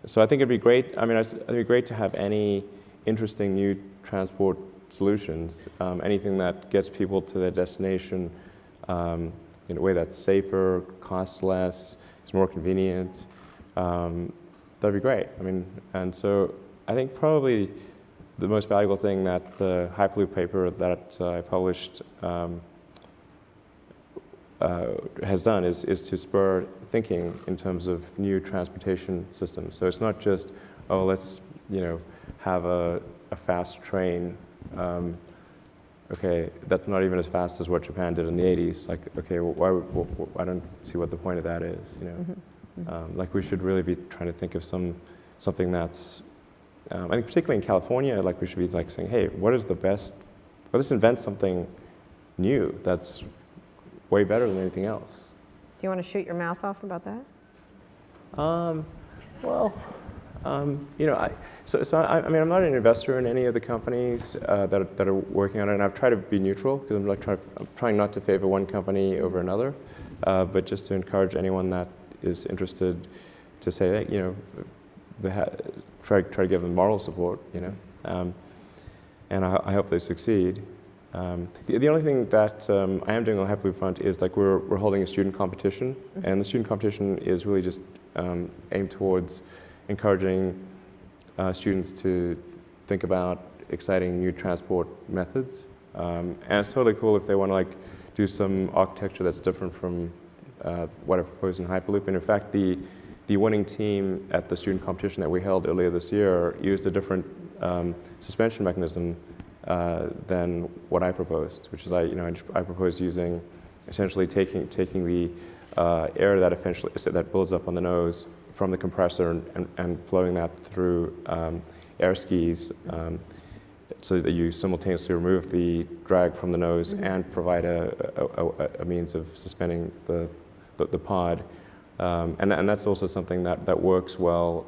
so I think it'd be great. I mean, it'd be great to have any interesting new transport solutions, anything that gets people to their destination in a way that's safer, costs less, is more convenient. That'd be great. I mean, and so I think probably the most valuable thing that the Hyperloop paper that I published has done is to spur thinking in terms of new transportation systems. So it's not just, oh, let's have a fast train. Okay, that's not even as fast as what Japan did in the 80s. Like, okay, well, I don't see what the point of that is. Like we should really be trying to think of something that's. I think particularly in California, like we should be like saying, hey, what is the best? Well, let's invent something new that's way better than anything else. Do you want to shoot your mouth off about that? I mean, I'm not an investor in any of the companies that are working on it, and I've tried to be neutral because I'm trying not to favor one company over another, but just to encourage anyone that is interested to say, hey, try to give them moral support, and I hope they succeed. The only thing that I am doing on the Hyperloop front is like we're holding a student competition, and the student competition is really just aimed towards encouraging students to think about exciting new transport methods, and it's totally cool if they want to like do some architecture that's different from what I proposed in Hyperloop. And in fact, the winning team at the student competition that we held earlier this year used a different suspension mechanism than what I proposed, which is I proposed using essentially taking the air that builds up on the nose from the compressor and flowing that through air skis so that you simultaneously remove the drag from the nose and provide a means of suspending the pod. And that's also something that works well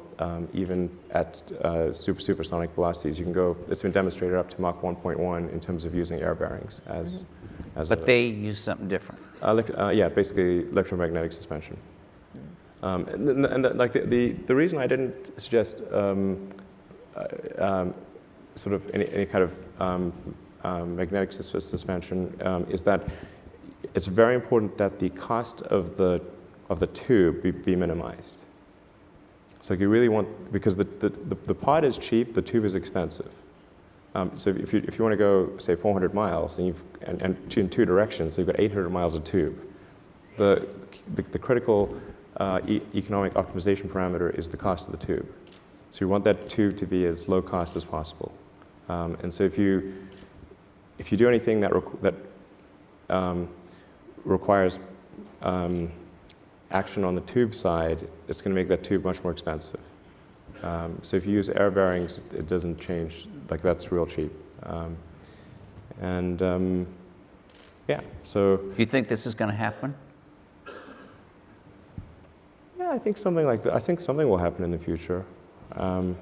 even at supersonic velocities. You can go. It's been demonstrated up to Mach 1.1 in terms of using air bearings as. But they use something different. Yeah, basically electromagnetic suspension. And the reason I didn't suggest sort of any kind of magnetic suspension is that it's very important that the cost of the tube be minimized. So you really want, because the pod is cheap, the tube is expensive. So if you want to go, say, 400 miles and in two directions, so you've got 800 miles of tube. The critical economic optimization parameter is the cost of the tube. So you want that tube to be as low cost as possible. And so if you do anything that requires action on the tube side, it's going to make that tube much more expensive. So if you use air bearings, it doesn't change. Like that's real cheap. Yeah. So. Do you think this is going to happen? Yeah, I think something like that. I think something will happen in the future. I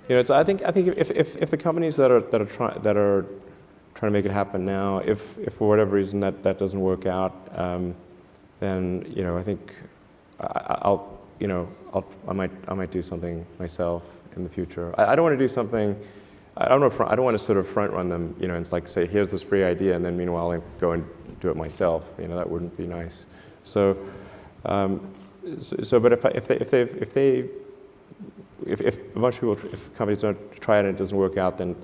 think if the companies that are trying to make it happen now, if for whatever reason that doesn't work out, then I think I might do something myself in the future. I don't want to do something. I don't want to sort of front run them. It's like say, here's this free idea, and then meanwhile I go and do it myself. That wouldn't be nice. So, but if a bunch of people, if companies don't try it and it doesn't work out, then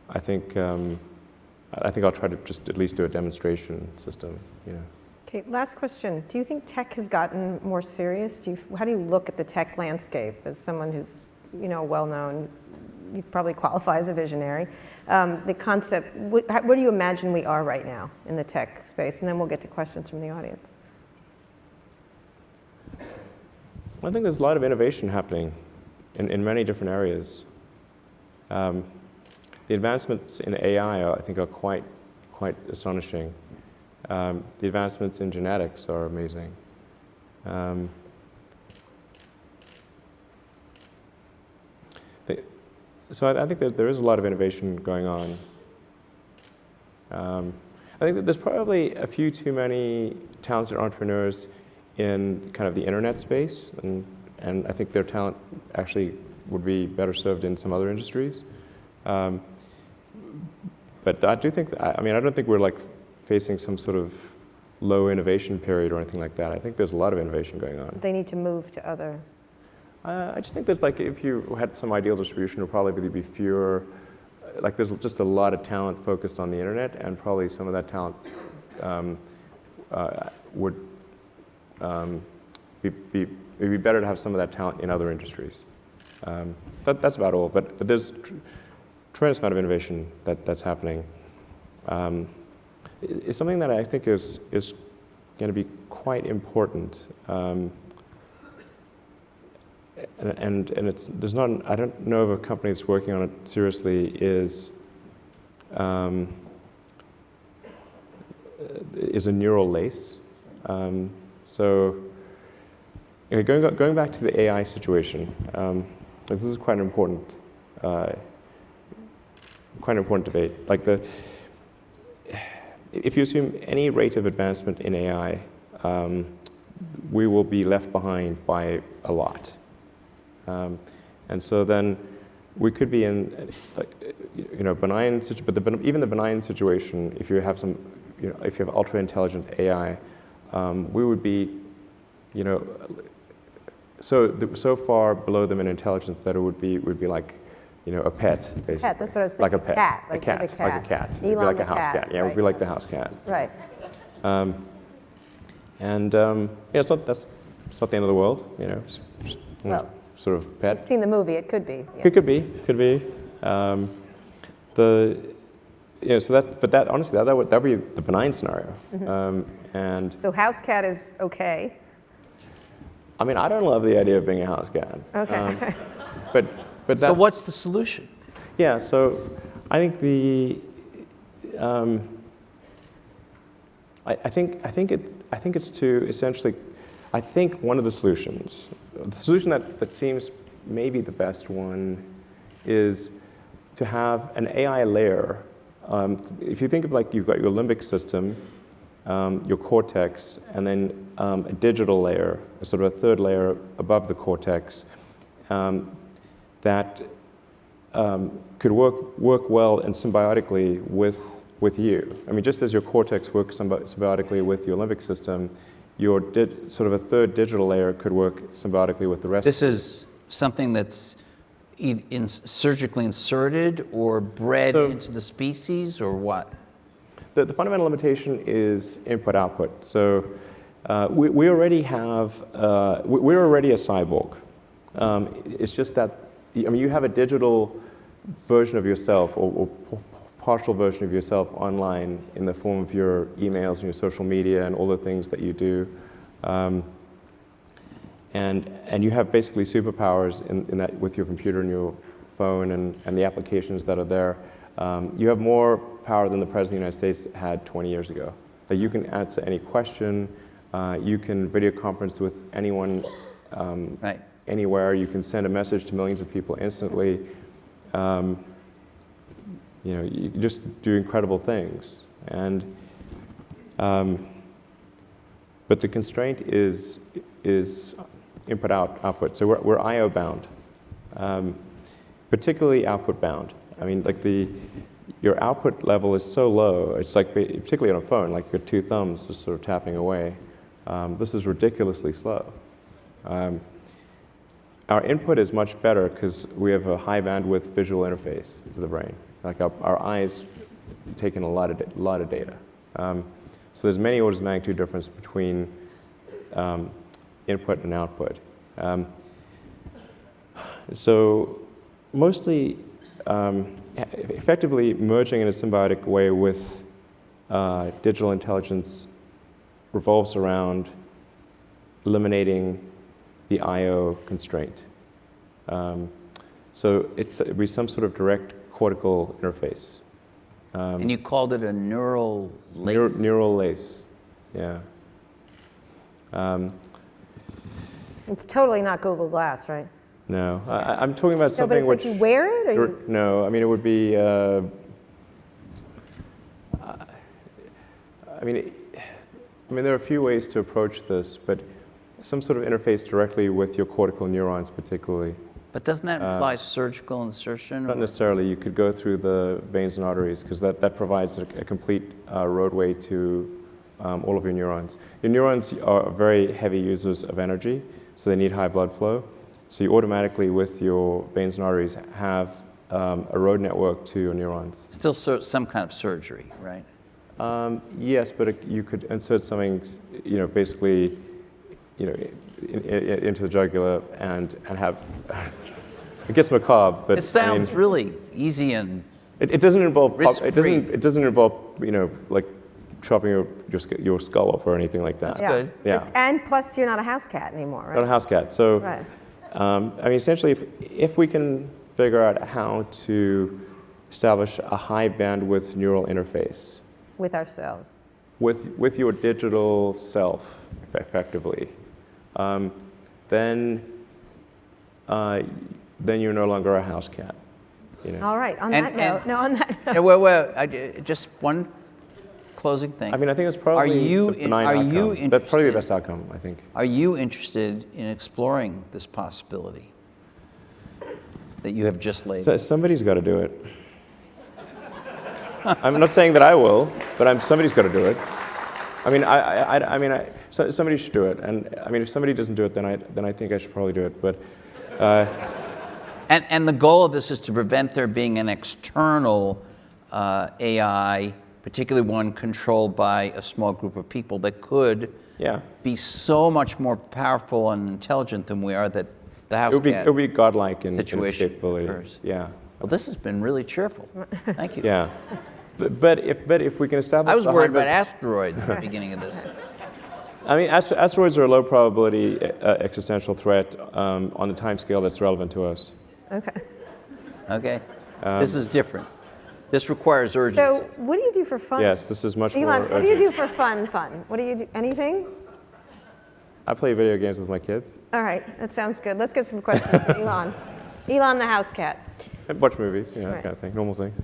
I think I'll try to just at least do a demonstration system. Okay, last question. Do you think tech has gotten more serious? How do you look at the tech landscape as someone who's well-known? You probably qualify as a visionary. The concept, where do you imagine we are right now in the tech space? And then we'll get to questions from the audience. I think there's a lot of innovation happening in many different areas. The advancements in AI, I think, are quite astonishing. The advancements in genetics are amazing. So I think that there is a lot of innovation going on. I think that there's probably a few too many talented entrepreneurs in kind of the internet space, and I think their talent actually would be better served in some other industries. But I do think, I don't think we're like facing some sort of low innovation period or anything like that. I think there's a lot of innovation going on. They need to move to other. I just think there's like, if you had some ideal distribution, there would probably be fewer, like there's just a lot of talent focused on the internet, and probably some of that talent would it'd be better to have some of that talent in other industries. That's about all, but there's tremendous amount of innovation that's happening. It's something that I think is going to be quite important. And there's not, I don't know of a company that's working on it seriously, is a neural lace. So going back to the AI situation, this is quite an important debate. Like if you assume any rate of advancement in AI, we will be left behind by a lot. And so then we could be in, benign, but even the benign situation, if you have some, if you have ultra intelligent AI, we would be, so far below them in intelligence that it would be like, a pet, basically. Pet, that's what I was thinking. Like a pet. Cat, like a cat. Elon It'd be like the a house cat. Yeah, it would be like the house cat. Right. It's not the end of the world, It's just Well, sort of pet. I've seen the movie. It could be. Yeah. It could be. But that honestly, that would be the benign scenario. Mm-hmm. And So house cat is okay. I don't love the idea of being a house cat. Okay. But that. So what's the solution? Yeah. So I think I think it's to essentially. I think one of the solutions that seems maybe the best one, is to have an AI layer. If you think of like you've got your limbic system, your cortex, and then a digital layer, sort of a third layer above the cortex, that could work well and symbiotically with you. Just as your cortex works symbiotically with your limbic system, your sort of a third digital layer could work symbiotically with the rest. This is something that's surgically inserted or bred into the species, or what? The fundamental limitation is input-output. So we already have, we're already a cyborg. It's just that, you have a digital version of yourself, or partial version of yourself online in the form of your emails and your social media and all the things that you do. And you have basically superpowers in that with your computer and your phone and the applications that are there. You have more power than the President of the United States had 20 years ago. That you can answer any question, you can video conference with anyone Right. anywhere, you can send a message to millions of people instantly. You can just do incredible things. And but the constraint is output. So we're I/O bound, particularly output bound. I mean, like your output level is so low. It's like, particularly on a phone, like your two thumbs just sort of tapping away. This is ridiculously slow. Our input is much better because we have a high bandwidth visual interface to the brain. Like our eyes take in a lot of data. So there's many orders of magnitude difference between input and output. So mostly, effectively merging in a symbiotic way with digital intelligence revolves around eliminating the I/O constraint. So it'd be some sort of direct cortical interface. And you called it a neural lace? Neural lace, yeah. It's totally not Google Glass, right? No, I'm talking about No, but something it's which... like you wear it? Or you, No, I mean, it would be... I mean, there are a few ways to approach this, but some sort of interface directly with your cortical neurons particularly. But doesn't that imply surgical insertion? Not necessarily. You could go through the veins and arteries because that provides a complete roadway to all of your neurons. Your neurons are very heavy users of energy, so they need high blood flow. So you automatically, with your veins and arteries, have a road network to your neurons. Still some kind of surgery, right? Yes, but you could insert something, basically, into the jugular and have. It gets macabre, but It sounds really easy and it doesn't involve. risk-free. It doesn't involve, like chopping your skull off or anything like that. That's good. Yeah. And plus, you're not a house cat anymore, right? Not a house cat. So, Right. Essentially, if we can figure out how to establish a high bandwidth neural interface With ourselves. with your digital self, effectively, then you're no longer a house cat. All right. On And- that note, and- no, on that note. Yeah, well, just one closing thing. I mean, I think that's probably you the benign outcome. That's probably the best outcome, I think. Are you interested in exploring this possibility that you have just laid? So somebody's got to do it. I'm not saying that I will, but somebody's got to do it. I mean, so somebody should do it, and I mean, if somebody doesn't do it, then I think I should probably do it. But And the goal of this is to prevent there being an external AI, particularly one controlled by a small group of people that could be so much more powerful and intelligent than we are that the house cat it would be godlike in its situation capability. occurs. Yeah. Well, this has been really cheerful. Thank you. Yeah. But if we can establish, I was the worried high about asteroids at the beginning of this. I mean, asteroids are a low probability existential threat on the time scale that's relevant to us. Okay. Okay? This is different. This requires urgency. So, what do you do for fun? Yes, this is much more Elon, what do you urgent. do for fun? What do you do? Anything? I play video games with my kids. All right, that sounds good. Let's get some questions from Elon. Elon the house cat. I watch movies, that Right. kind of thing, normal things.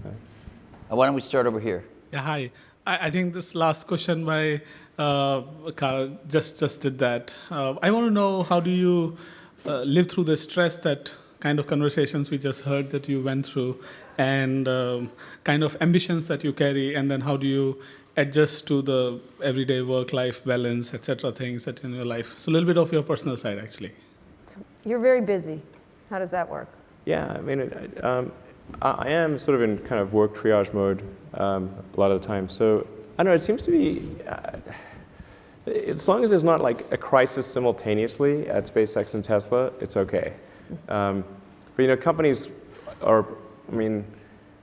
Why don't we start over here? Yeah, hi. I think this last question by Carl just did that. I want to know, how do you live through the stress, that kind of conversations we just heard that you went through, and kind of ambitions that you carry, and then how do you adjust to the everyday work-life balance, etc., things that in your life? So a little bit of your personal side, actually. So you're very busy. How does that work? Yeah, I mean, I am sort of in kind of work triage mode a lot of the time. So I don't know, it seems to be, as long as there's not like a crisis simultaneously at SpaceX and Tesla, it's okay. But companies are, I mean,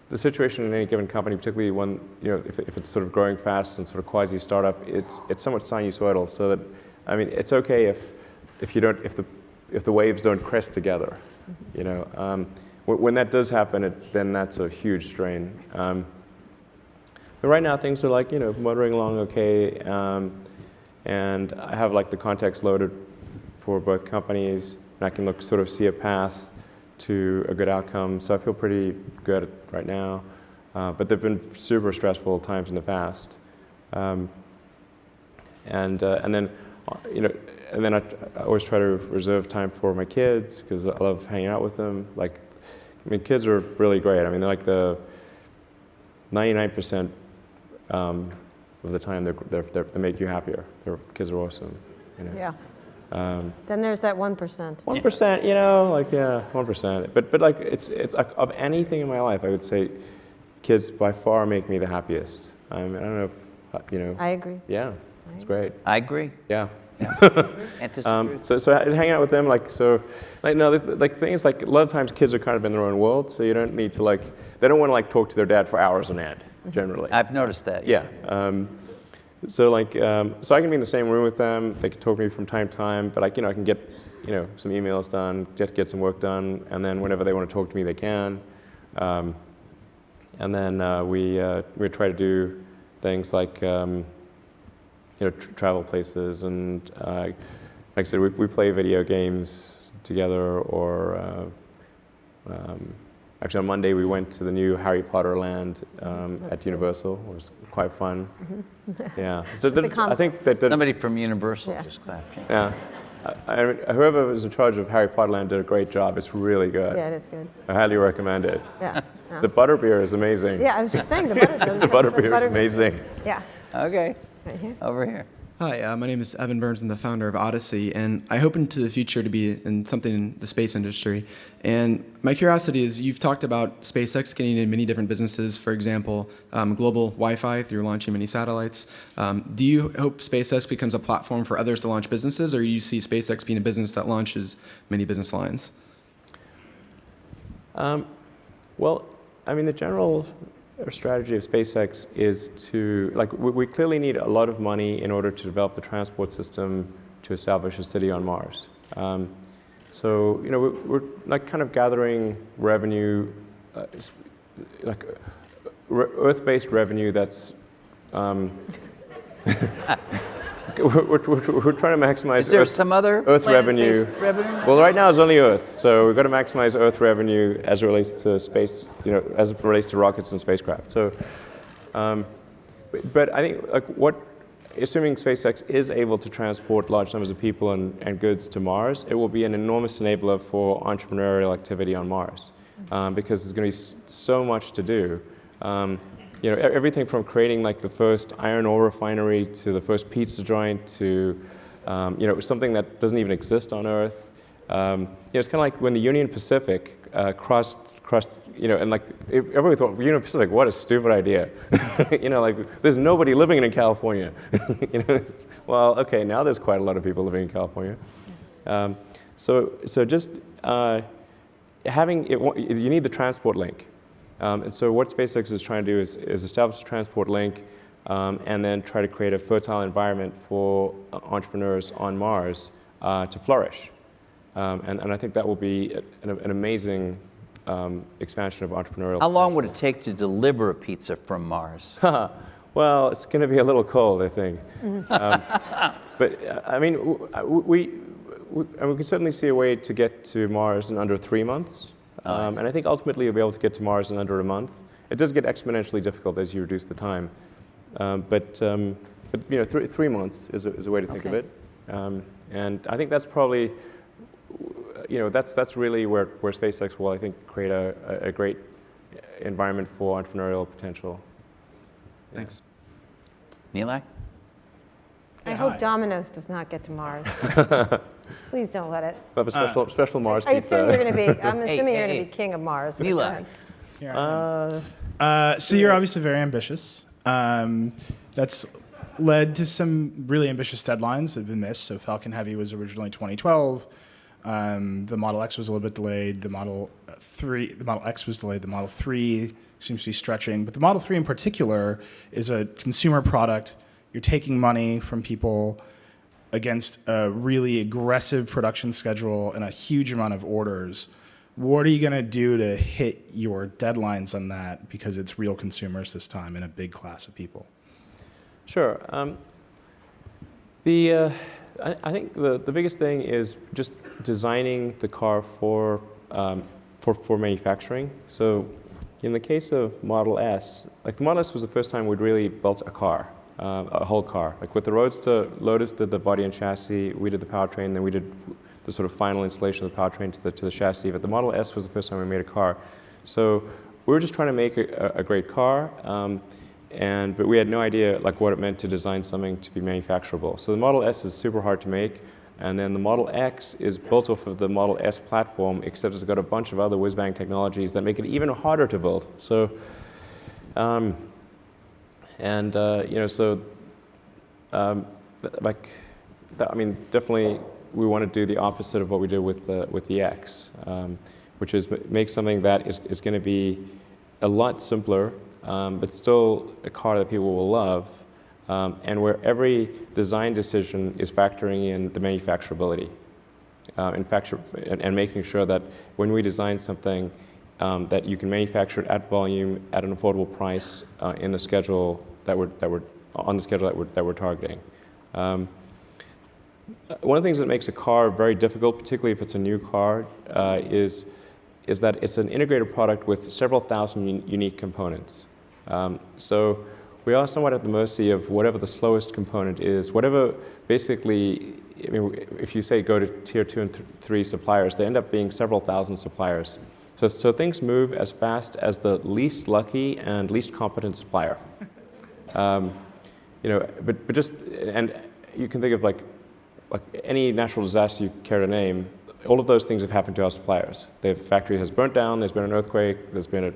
the situation in any given company, particularly one, if it's sort of growing fast and sort of quasi-startup, it's somewhat sinusoidal. So that, I mean, it's okay if the waves don't crest together, When that does happen, then that's a huge strain. But right now things are like, motoring along okay, and I have like the context loaded for both companies, and I can sort of see a path to a good outcome. So I feel pretty good right now. But there've been super stressful times in the past. And then you know, and then I always try to reserve time for my kids because I love hanging out with them. Like, I mean, kids are really great. I mean, they're like the 99% of the time they make you happier. Kids are awesome. You know? Yeah. Then there's that 1%. 1%, you know, like, yeah, 1%. But like, it's like, of anything in my life, I would say kids by far make me the happiest. I mean, I don't know if, you know. I agree. Yeah, it's great. I agree. Yeah. So hanging out with them, like, so, like, no, like, things like, a lot of times kids are kind of in their own world, so you don't need to, like, they don't want to, like, talk to their dad for hours on end, generally. I've noticed that. Yeah. So like, so I can be in the same room with them. They can talk to me from time to time, but like, you know, I can get, you know, some emails done, just get some work done, and then whenever they want to talk to me, they can. And then we try to do things like, you know, travel places, and like I said, we play video games together, or actually on Monday we went to the new Harry Potter land at Universal. It was quite fun. Yeah. So I think that Somebody from Universal Yeah. just clapped. yeah. Whoever was in charge of Harry Potter land did a great job. It's really good. Yeah, it is good. I highly recommend it. Yeah. Yeah. The butterbeer is amazing. Yeah, I was just saying the butterbeer. The butterbeer is amazing. Yeah. Okay, Right here. over here. Hi, my name is Evan Burns. I'm the founder of Odyssey, and I hope into the future to be in something in the space industry. And my curiosity is, you've talked about SpaceX getting into many different businesses, for example, global Wi-Fi through launching many satellites. Do you hope SpaceX becomes a platform for others to launch businesses, or do you see SpaceX being a business that launches many business lines? Well, I mean, the general strategy of SpaceX is to, like, we clearly need a lot of money in order to develop the transport system to establish a city on Mars. So, you know, we're like kind of gathering revenue, like Earth-based revenue that's, we're trying to maximize Is there some other Earth revenue. planet-based revenue? Well, right now it's only Earth, so we've got to maximize Earth revenue as it relates to space, you know, as it relates to rockets and spacecraft. So, but I think, like, assuming SpaceX is able to transport large numbers of people and goods to Mars, it will be an enormous enabler for entrepreneurial activity on Mars, because there's going to be so much to do. You know, everything from creating like the first iron ore refinery to the first pizza joint to, you know, something that doesn't even exist on Earth. You know, it's kind of like when the Union Pacific crossed, you know, and like everybody thought, Union Pacific, what a stupid idea. You know, like there's nobody living in California. You know, well, okay, now there's quite a lot of people living in California. So just having it, you need the transport link. And so what SpaceX is trying to do is establish a transport link, and then try to create a fertile environment for entrepreneurs on Mars to flourish. And I think that will be an amazing expansion of entrepreneurial. How long would it take to deliver a pizza from Mars? Well, it's going to be a little cold, I think. But I mean, we can certainly see a way to get to Mars in under 3 months. And I think ultimately you'll be able to get to Mars in under a month. It does get exponentially difficult as you reduce the time. But you know, 3 months is a way to think of it. And I think that's probably, you know, that's really where SpaceX will, I think, create a great environment for entrepreneurial potential. Thanks. Nilay? I hope Domino's does not get to Mars. Please don't let it. We'll have a special Mars I pizza. assume you're going to be. I'm assuming you're hey, going to be king of Mars. but go Nilay. ahead. So you're obviously very ambitious. That's led to some really ambitious deadlines that have been missed. So Falcon Heavy was originally 2012. The Model X was a little bit delayed. The Model X was delayed. The Model 3 seems to be stretching. But the Model 3 in particular is a consumer product. You're taking money from people against a really aggressive production schedule and a huge amount of orders. What are you going to do to hit your deadlines on that, because it's real consumers this time and a big class of people? Sure. I think the biggest thing is just designing the car for manufacturing. So in the case of Model S, like the Model S was the first time we'd really built a car. a whole car. Like with the Roadster, Lotus did the body and chassis, we did the powertrain, then we did the sort of final installation of the powertrain to the chassis. But the Model S was the first time we made a car. So we were just trying to make a great car, but we had no idea like what it meant to design something to be manufacturable. So the Model S is super hard to make, and then the Model X is built off of the Model S platform, except it's got a bunch of other whiz-bang technologies that make it even harder to build. So, I mean, definitely we want to do the opposite of what we did with the X, which is make something that is going to be a lot simpler, but still a car that people will love, and where every design decision is factoring in the manufacturability, and making sure that when we design something, that you can manufacture it at volume at an affordable price in the schedule that we're targeting. One of the things that makes a car very difficult, particularly if it's a new car, is that it's an integrated product with several thousand unique components. So we are somewhat at the mercy of whatever the slowest component is, whatever basically, I mean, if you say go to tier 2 and 3 suppliers, they end up being several thousand suppliers. So things move as fast as the least lucky and least competent supplier. But just, and you can think of like any natural disaster you care to name, all of those things have happened to our suppliers. Their factory has burnt down, there's been an earthquake, there's been a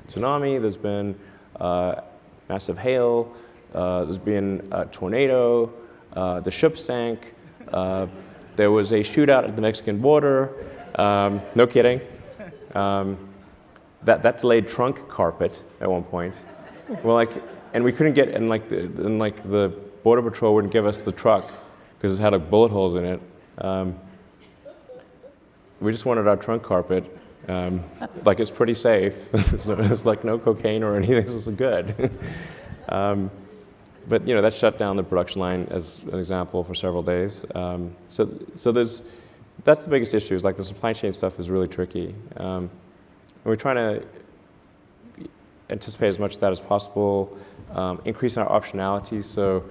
tsunami, there's been massive hail, there's been a tornado, the ship sank, there was a shootout at the Mexican border, no kidding. That delayed trunk carpet at one point. Well, and we couldn't get, and the Border Patrol wouldn't give us the truck because it had like bullet holes in it. We just wanted our trunk carpet. Like it's pretty safe. So it's like no cocaine or anything, so it's good. But that shut down the production line as an example for several days. So that's the biggest issue, is like the supply chain stuff is really tricky. And we're trying to anticipate as much of that as possible, increase our optionality so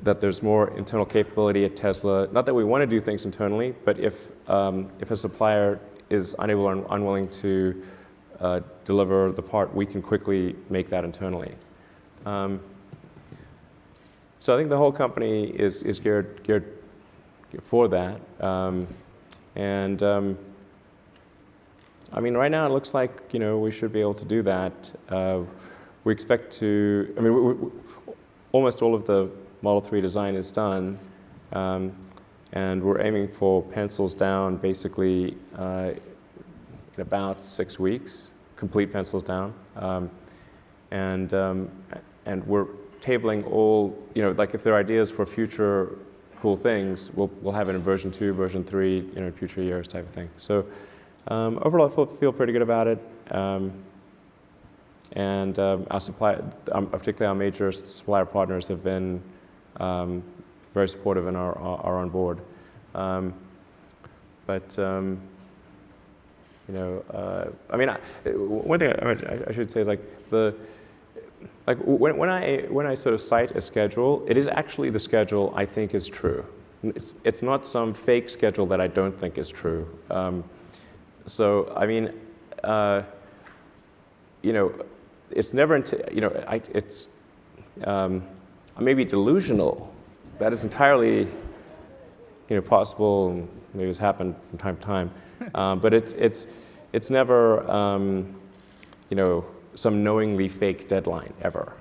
that there's more internal capability at Tesla. Not that we want to do things internally, but if a supplier is unable or unwilling to deliver the part, we can quickly make that internally. So I think the whole company is geared for that. I mean, right now it looks like we should be able to do that. We expect to. I mean, almost all of the Model 3 design is done, and we're aiming for pencils down basically in about 6 weeks, complete pencils down, and we're tabling all. Like if there are ideas for future cool things, we'll have it in version 2, version 3, in future years type of thing. So. Overall, I feel pretty good about it, and our supplier, particularly our major supplier partners, have been very supportive and are on board. I mean, one thing I should say is when I sort of cite a schedule, it is actually the schedule I think is true. It's not some fake schedule that I don't think is true. So I mean, it's never it's I may be delusional. That is entirely possible, and maybe it's happened from time to time. But it's never some knowingly fake deadline ever.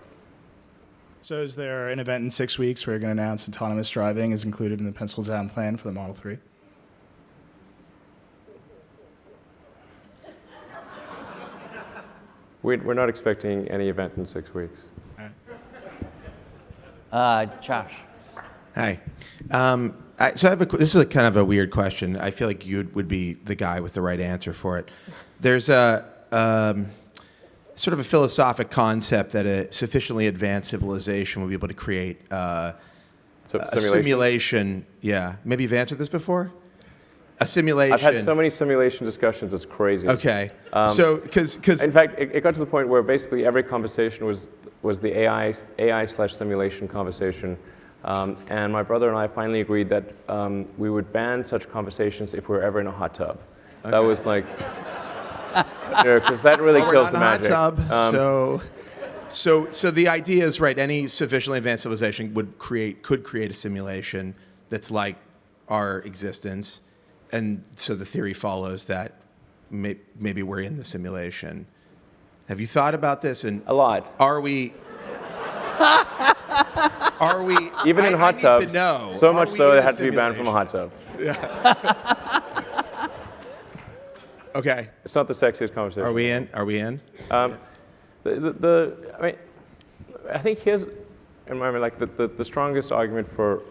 So is there an event in 6 weeks where you're going to announce autonomous driving is included in the pencils down plan for the Model 3? We're not expecting any event in 6 weeks. Josh. Hi. So I have this is a kind of a weird question. I feel like you would be the guy with the right answer for it. There's a sort of a philosophic concept that a sufficiently advanced civilization will be able to create a simulation. Yeah. Maybe you've answered this before? A simulation. I've had so many simulation discussions, it's crazy. Okay. So, because in fact, it got to the point where basically every conversation was was the AI/simulation conversation. And my brother and I finally agreed that we would ban such conversations if we were ever in a hot tub. Okay. That was like, because that really kills the magic. Hot tub, so the idea is right. Any sufficiently advanced civilization could create a simulation that's like our existence, and so the theory follows that maybe we're in the simulation. Have you thought about this? And a lot. Are we? Even in hot tubs? To know. So much so it had to be banned from a hot tub. Yeah. Okay. It's not the sexiest conversation. Are we in? I mean, I think here's, the strongest argument for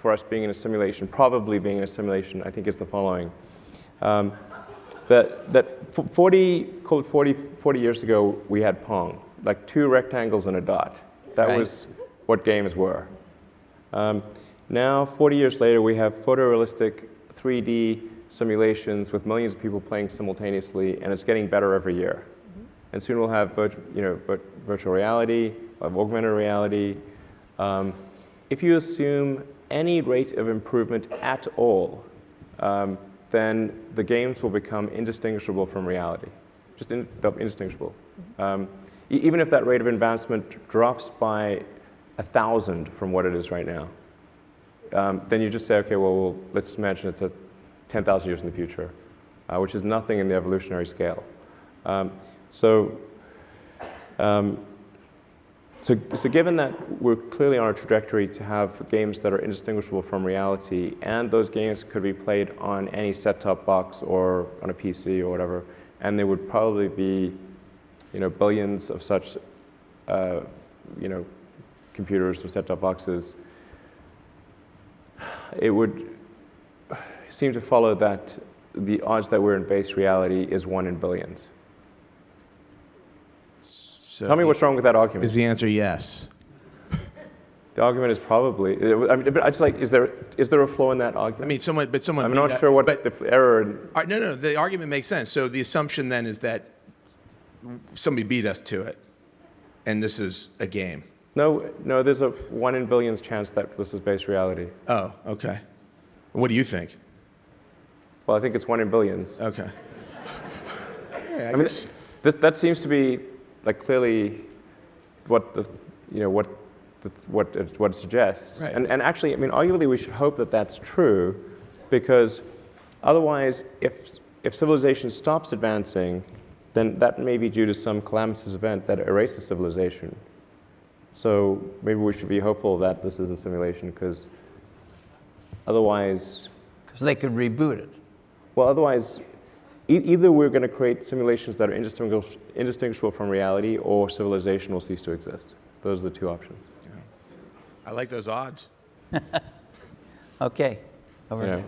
us being in a simulation, probably being in a simulation, I think is the following. That 40 years ago, we had Pong, like 2 rectangles and a dot. That was what games were. Now, 40 years later, we have photorealistic 3D simulations with millions of people playing simultaneously, and it's getting better every year. And soon we'll have virtual reality, we'll have augmented reality. If you assume any rate of improvement at all, then the games will become indistinguishable from reality. They'll be indistinguishable. Even if that rate of advancement drops by 1,000 from what it is right now, then you just say, okay, well, let's imagine it's 10,000 years in the future, which is nothing in the evolutionary scale. So given that we're clearly on a trajectory to have games that are indistinguishable from reality, and those games could be played on any set-top box or on a PC or whatever, and there would probably be, billions of such, computers or set-top boxes, it would seem to follow that the odds that we're in base reality is 1 in billions. So tell me what's wrong with that argument. Is the answer yes? The argument is probably. I mean, but I just is there a flaw in that argument? I mean, someone. I'm not sure what the error. No. The argument makes sense. So the assumption then is that somebody beat us to it, and this is a game. No. There's a 1 in billions chance that this is base reality. Oh, okay. What do you think? Well, I think it's 1 in billions. Okay. I mean, that seems to be clearly what it suggests. Right. And actually, I mean, arguably, we should hope that that's true, because otherwise, if civilization stops advancing, then that may be due to some calamitous event that erases civilization. So maybe we should be hopeful that this is a simulation, because otherwise... Because they could reboot it. Well, otherwise, either we're going to create simulations that are indistinguishable from reality, or civilization will cease to exist. Those are the 2 options. Yeah. I like those odds. Okay. Or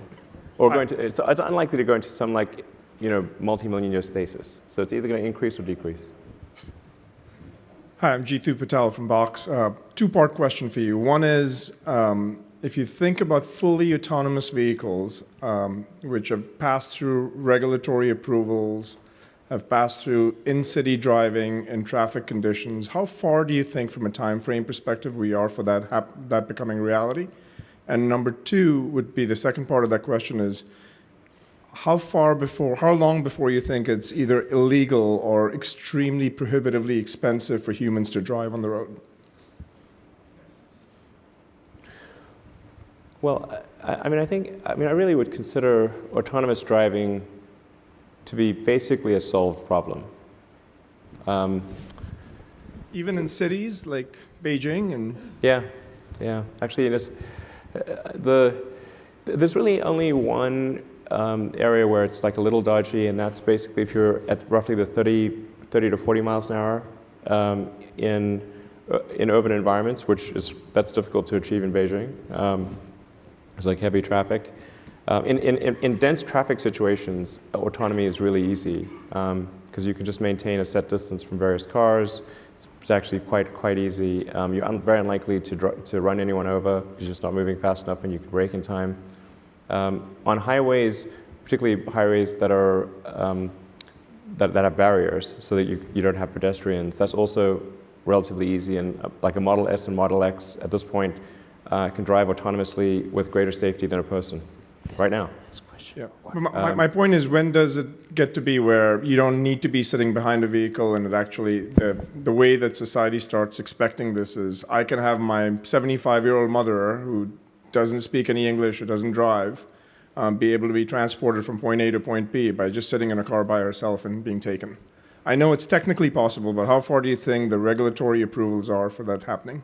it's unlikely to go into some multi-million year stasis. So it's either going to increase or decrease. Hi, I'm Jeetu Patel from Box. 2-part question for you. One is, if you think about fully autonomous vehicles, which have passed through regulatory approvals, have passed through in-city driving and traffic conditions, how far do you think from a time frame perspective we are for that becoming reality? And number 2 would be, the second part of that question is, how long before you think it's either illegal or extremely prohibitively expensive for humans to drive on the road? Well, I really would consider autonomous driving to be basically a solved problem. Even in cities like Beijing and... Yeah. Actually, there's really only one area where it's a little dodgy, and that's basically if you're at roughly the 30 to 40 miles an hour in urban environments, that's difficult to achieve in Beijing. It's heavy traffic. In dense traffic situations, autonomy is really easy, because you can just maintain a set distance from various cars. It's actually quite easy. You're very unlikely to run anyone over, because you're just not moving fast enough, and you can brake in time. On highways, particularly highways that are that have barriers, so that you don't have pedestrians, that's also relatively easy, and like a Model S and Model X at this point can drive autonomously with greater safety than a person right now. Yeah. My point is, when does it get to be where you don't need to be sitting behind a vehicle, and it actually, the way that society starts expecting this is, I can have my 75-year-old mother who doesn't speak any English or doesn't drive, be able to be transported from point A to point B by just sitting in a car by herself and being taken. I know it's technically possible, but how far do you think the regulatory approvals are for that happening?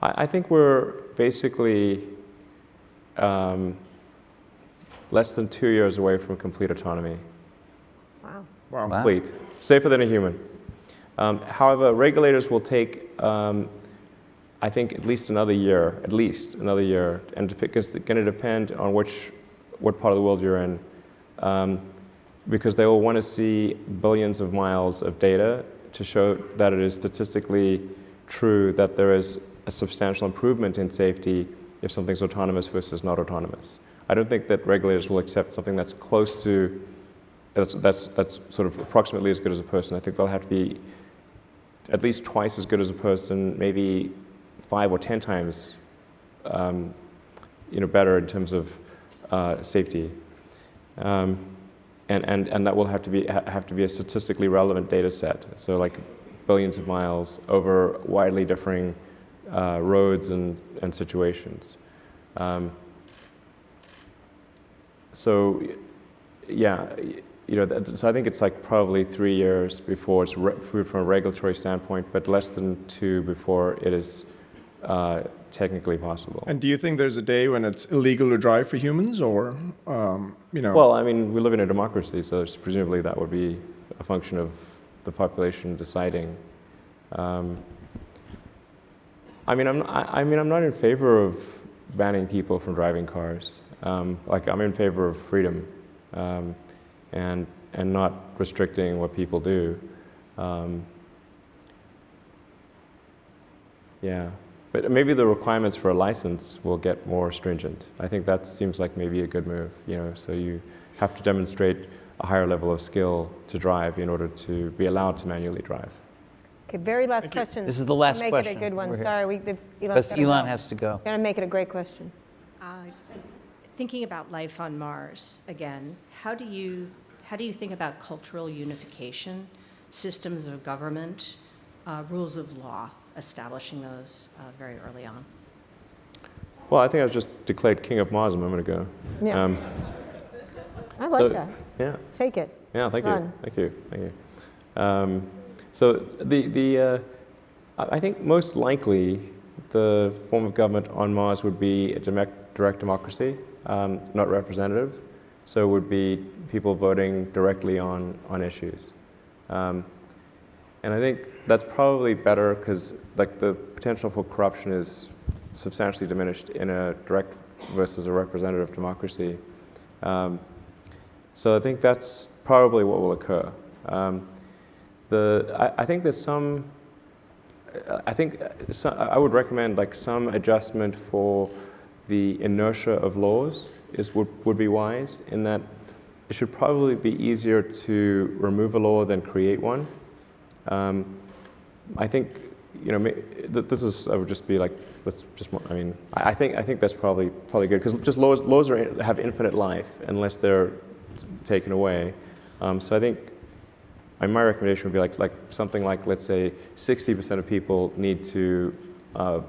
I think we're basically less than 2 years away from complete autonomy. Wow. Wow. Wow. Complete. Safer than a human. However, regulators will take, I think, at least another year, and because it's going to depend on what part of the world you're in, because they will want to see billions of miles of data to show that it is statistically true that there is a substantial improvement in safety if something's autonomous versus not autonomous. I don't think that regulators will accept something that's close to, that's sort of approximately as good as a person. I think they'll have to be at least twice as good as a person, maybe 5 or 10 times, better in terms of safety, and that will have to be a statistically relevant data set. So like billions of miles over widely differing roads and situations. So, yeah, so I think it's like probably 3 years before it's from a regulatory standpoint, but less than 2 before it is technically possible. And do you think there's a day when it's illegal to drive for humans, or, Well, I mean, we live in a democracy, so presumably that would be a function of the population deciding. I'm not in favor of banning people from driving cars. I'm in favor of freedom, and not restricting what people do. Yeah, but maybe the requirements for a license will get more stringent. I think that seems like maybe a good move. So you have to demonstrate a higher level of skill to drive in order to be allowed to manually drive. Okay, very last question. This is the last Make question. it a good one. We're here. Sorry, Because Elon has to go. Gotta make it a great question. Thinking about life on Mars again, how do you think about cultural unification, systems of government, rules of law, establishing those very early on? Well, I think I was just declared king of Mars a moment ago. Yeah. I like that. Yeah. Take it. Yeah, thank Run. you. So I think most likely the form of government on Mars would be a direct democracy, not representative. So it would be people voting directly on issues. And I think that's probably better because the potential for corruption is substantially diminished in a direct versus a representative democracy. So I think that's probably what will occur. I think there's some. I would recommend some adjustment for the inertia of laws would be wise, in that it should probably be easier to remove a law than create one. I think this is. I would just be like, let's just. I think that's probably good, because just laws have infinite life unless they're taken away. So I think my recommendation would be like something like, let's say 60% of people need to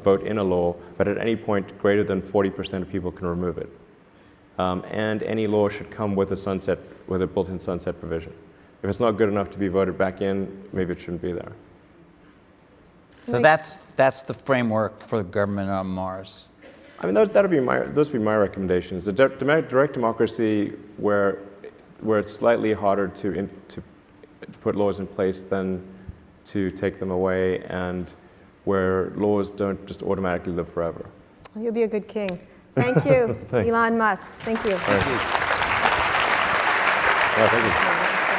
vote in a law, but at any point greater than 40% of people can remove it. And any law should come with a built-in sunset provision. If it's not good enough to be voted back in, maybe it shouldn't be there. So that's the framework for government on Mars. Those would be my recommendations. The direct democracy, where it's slightly harder to put laws in place than to take them away, and where laws don't just automatically live forever. You'll be a good king. Thank you, Elon Musk. Thank you. Thank you. Yeah, thank you.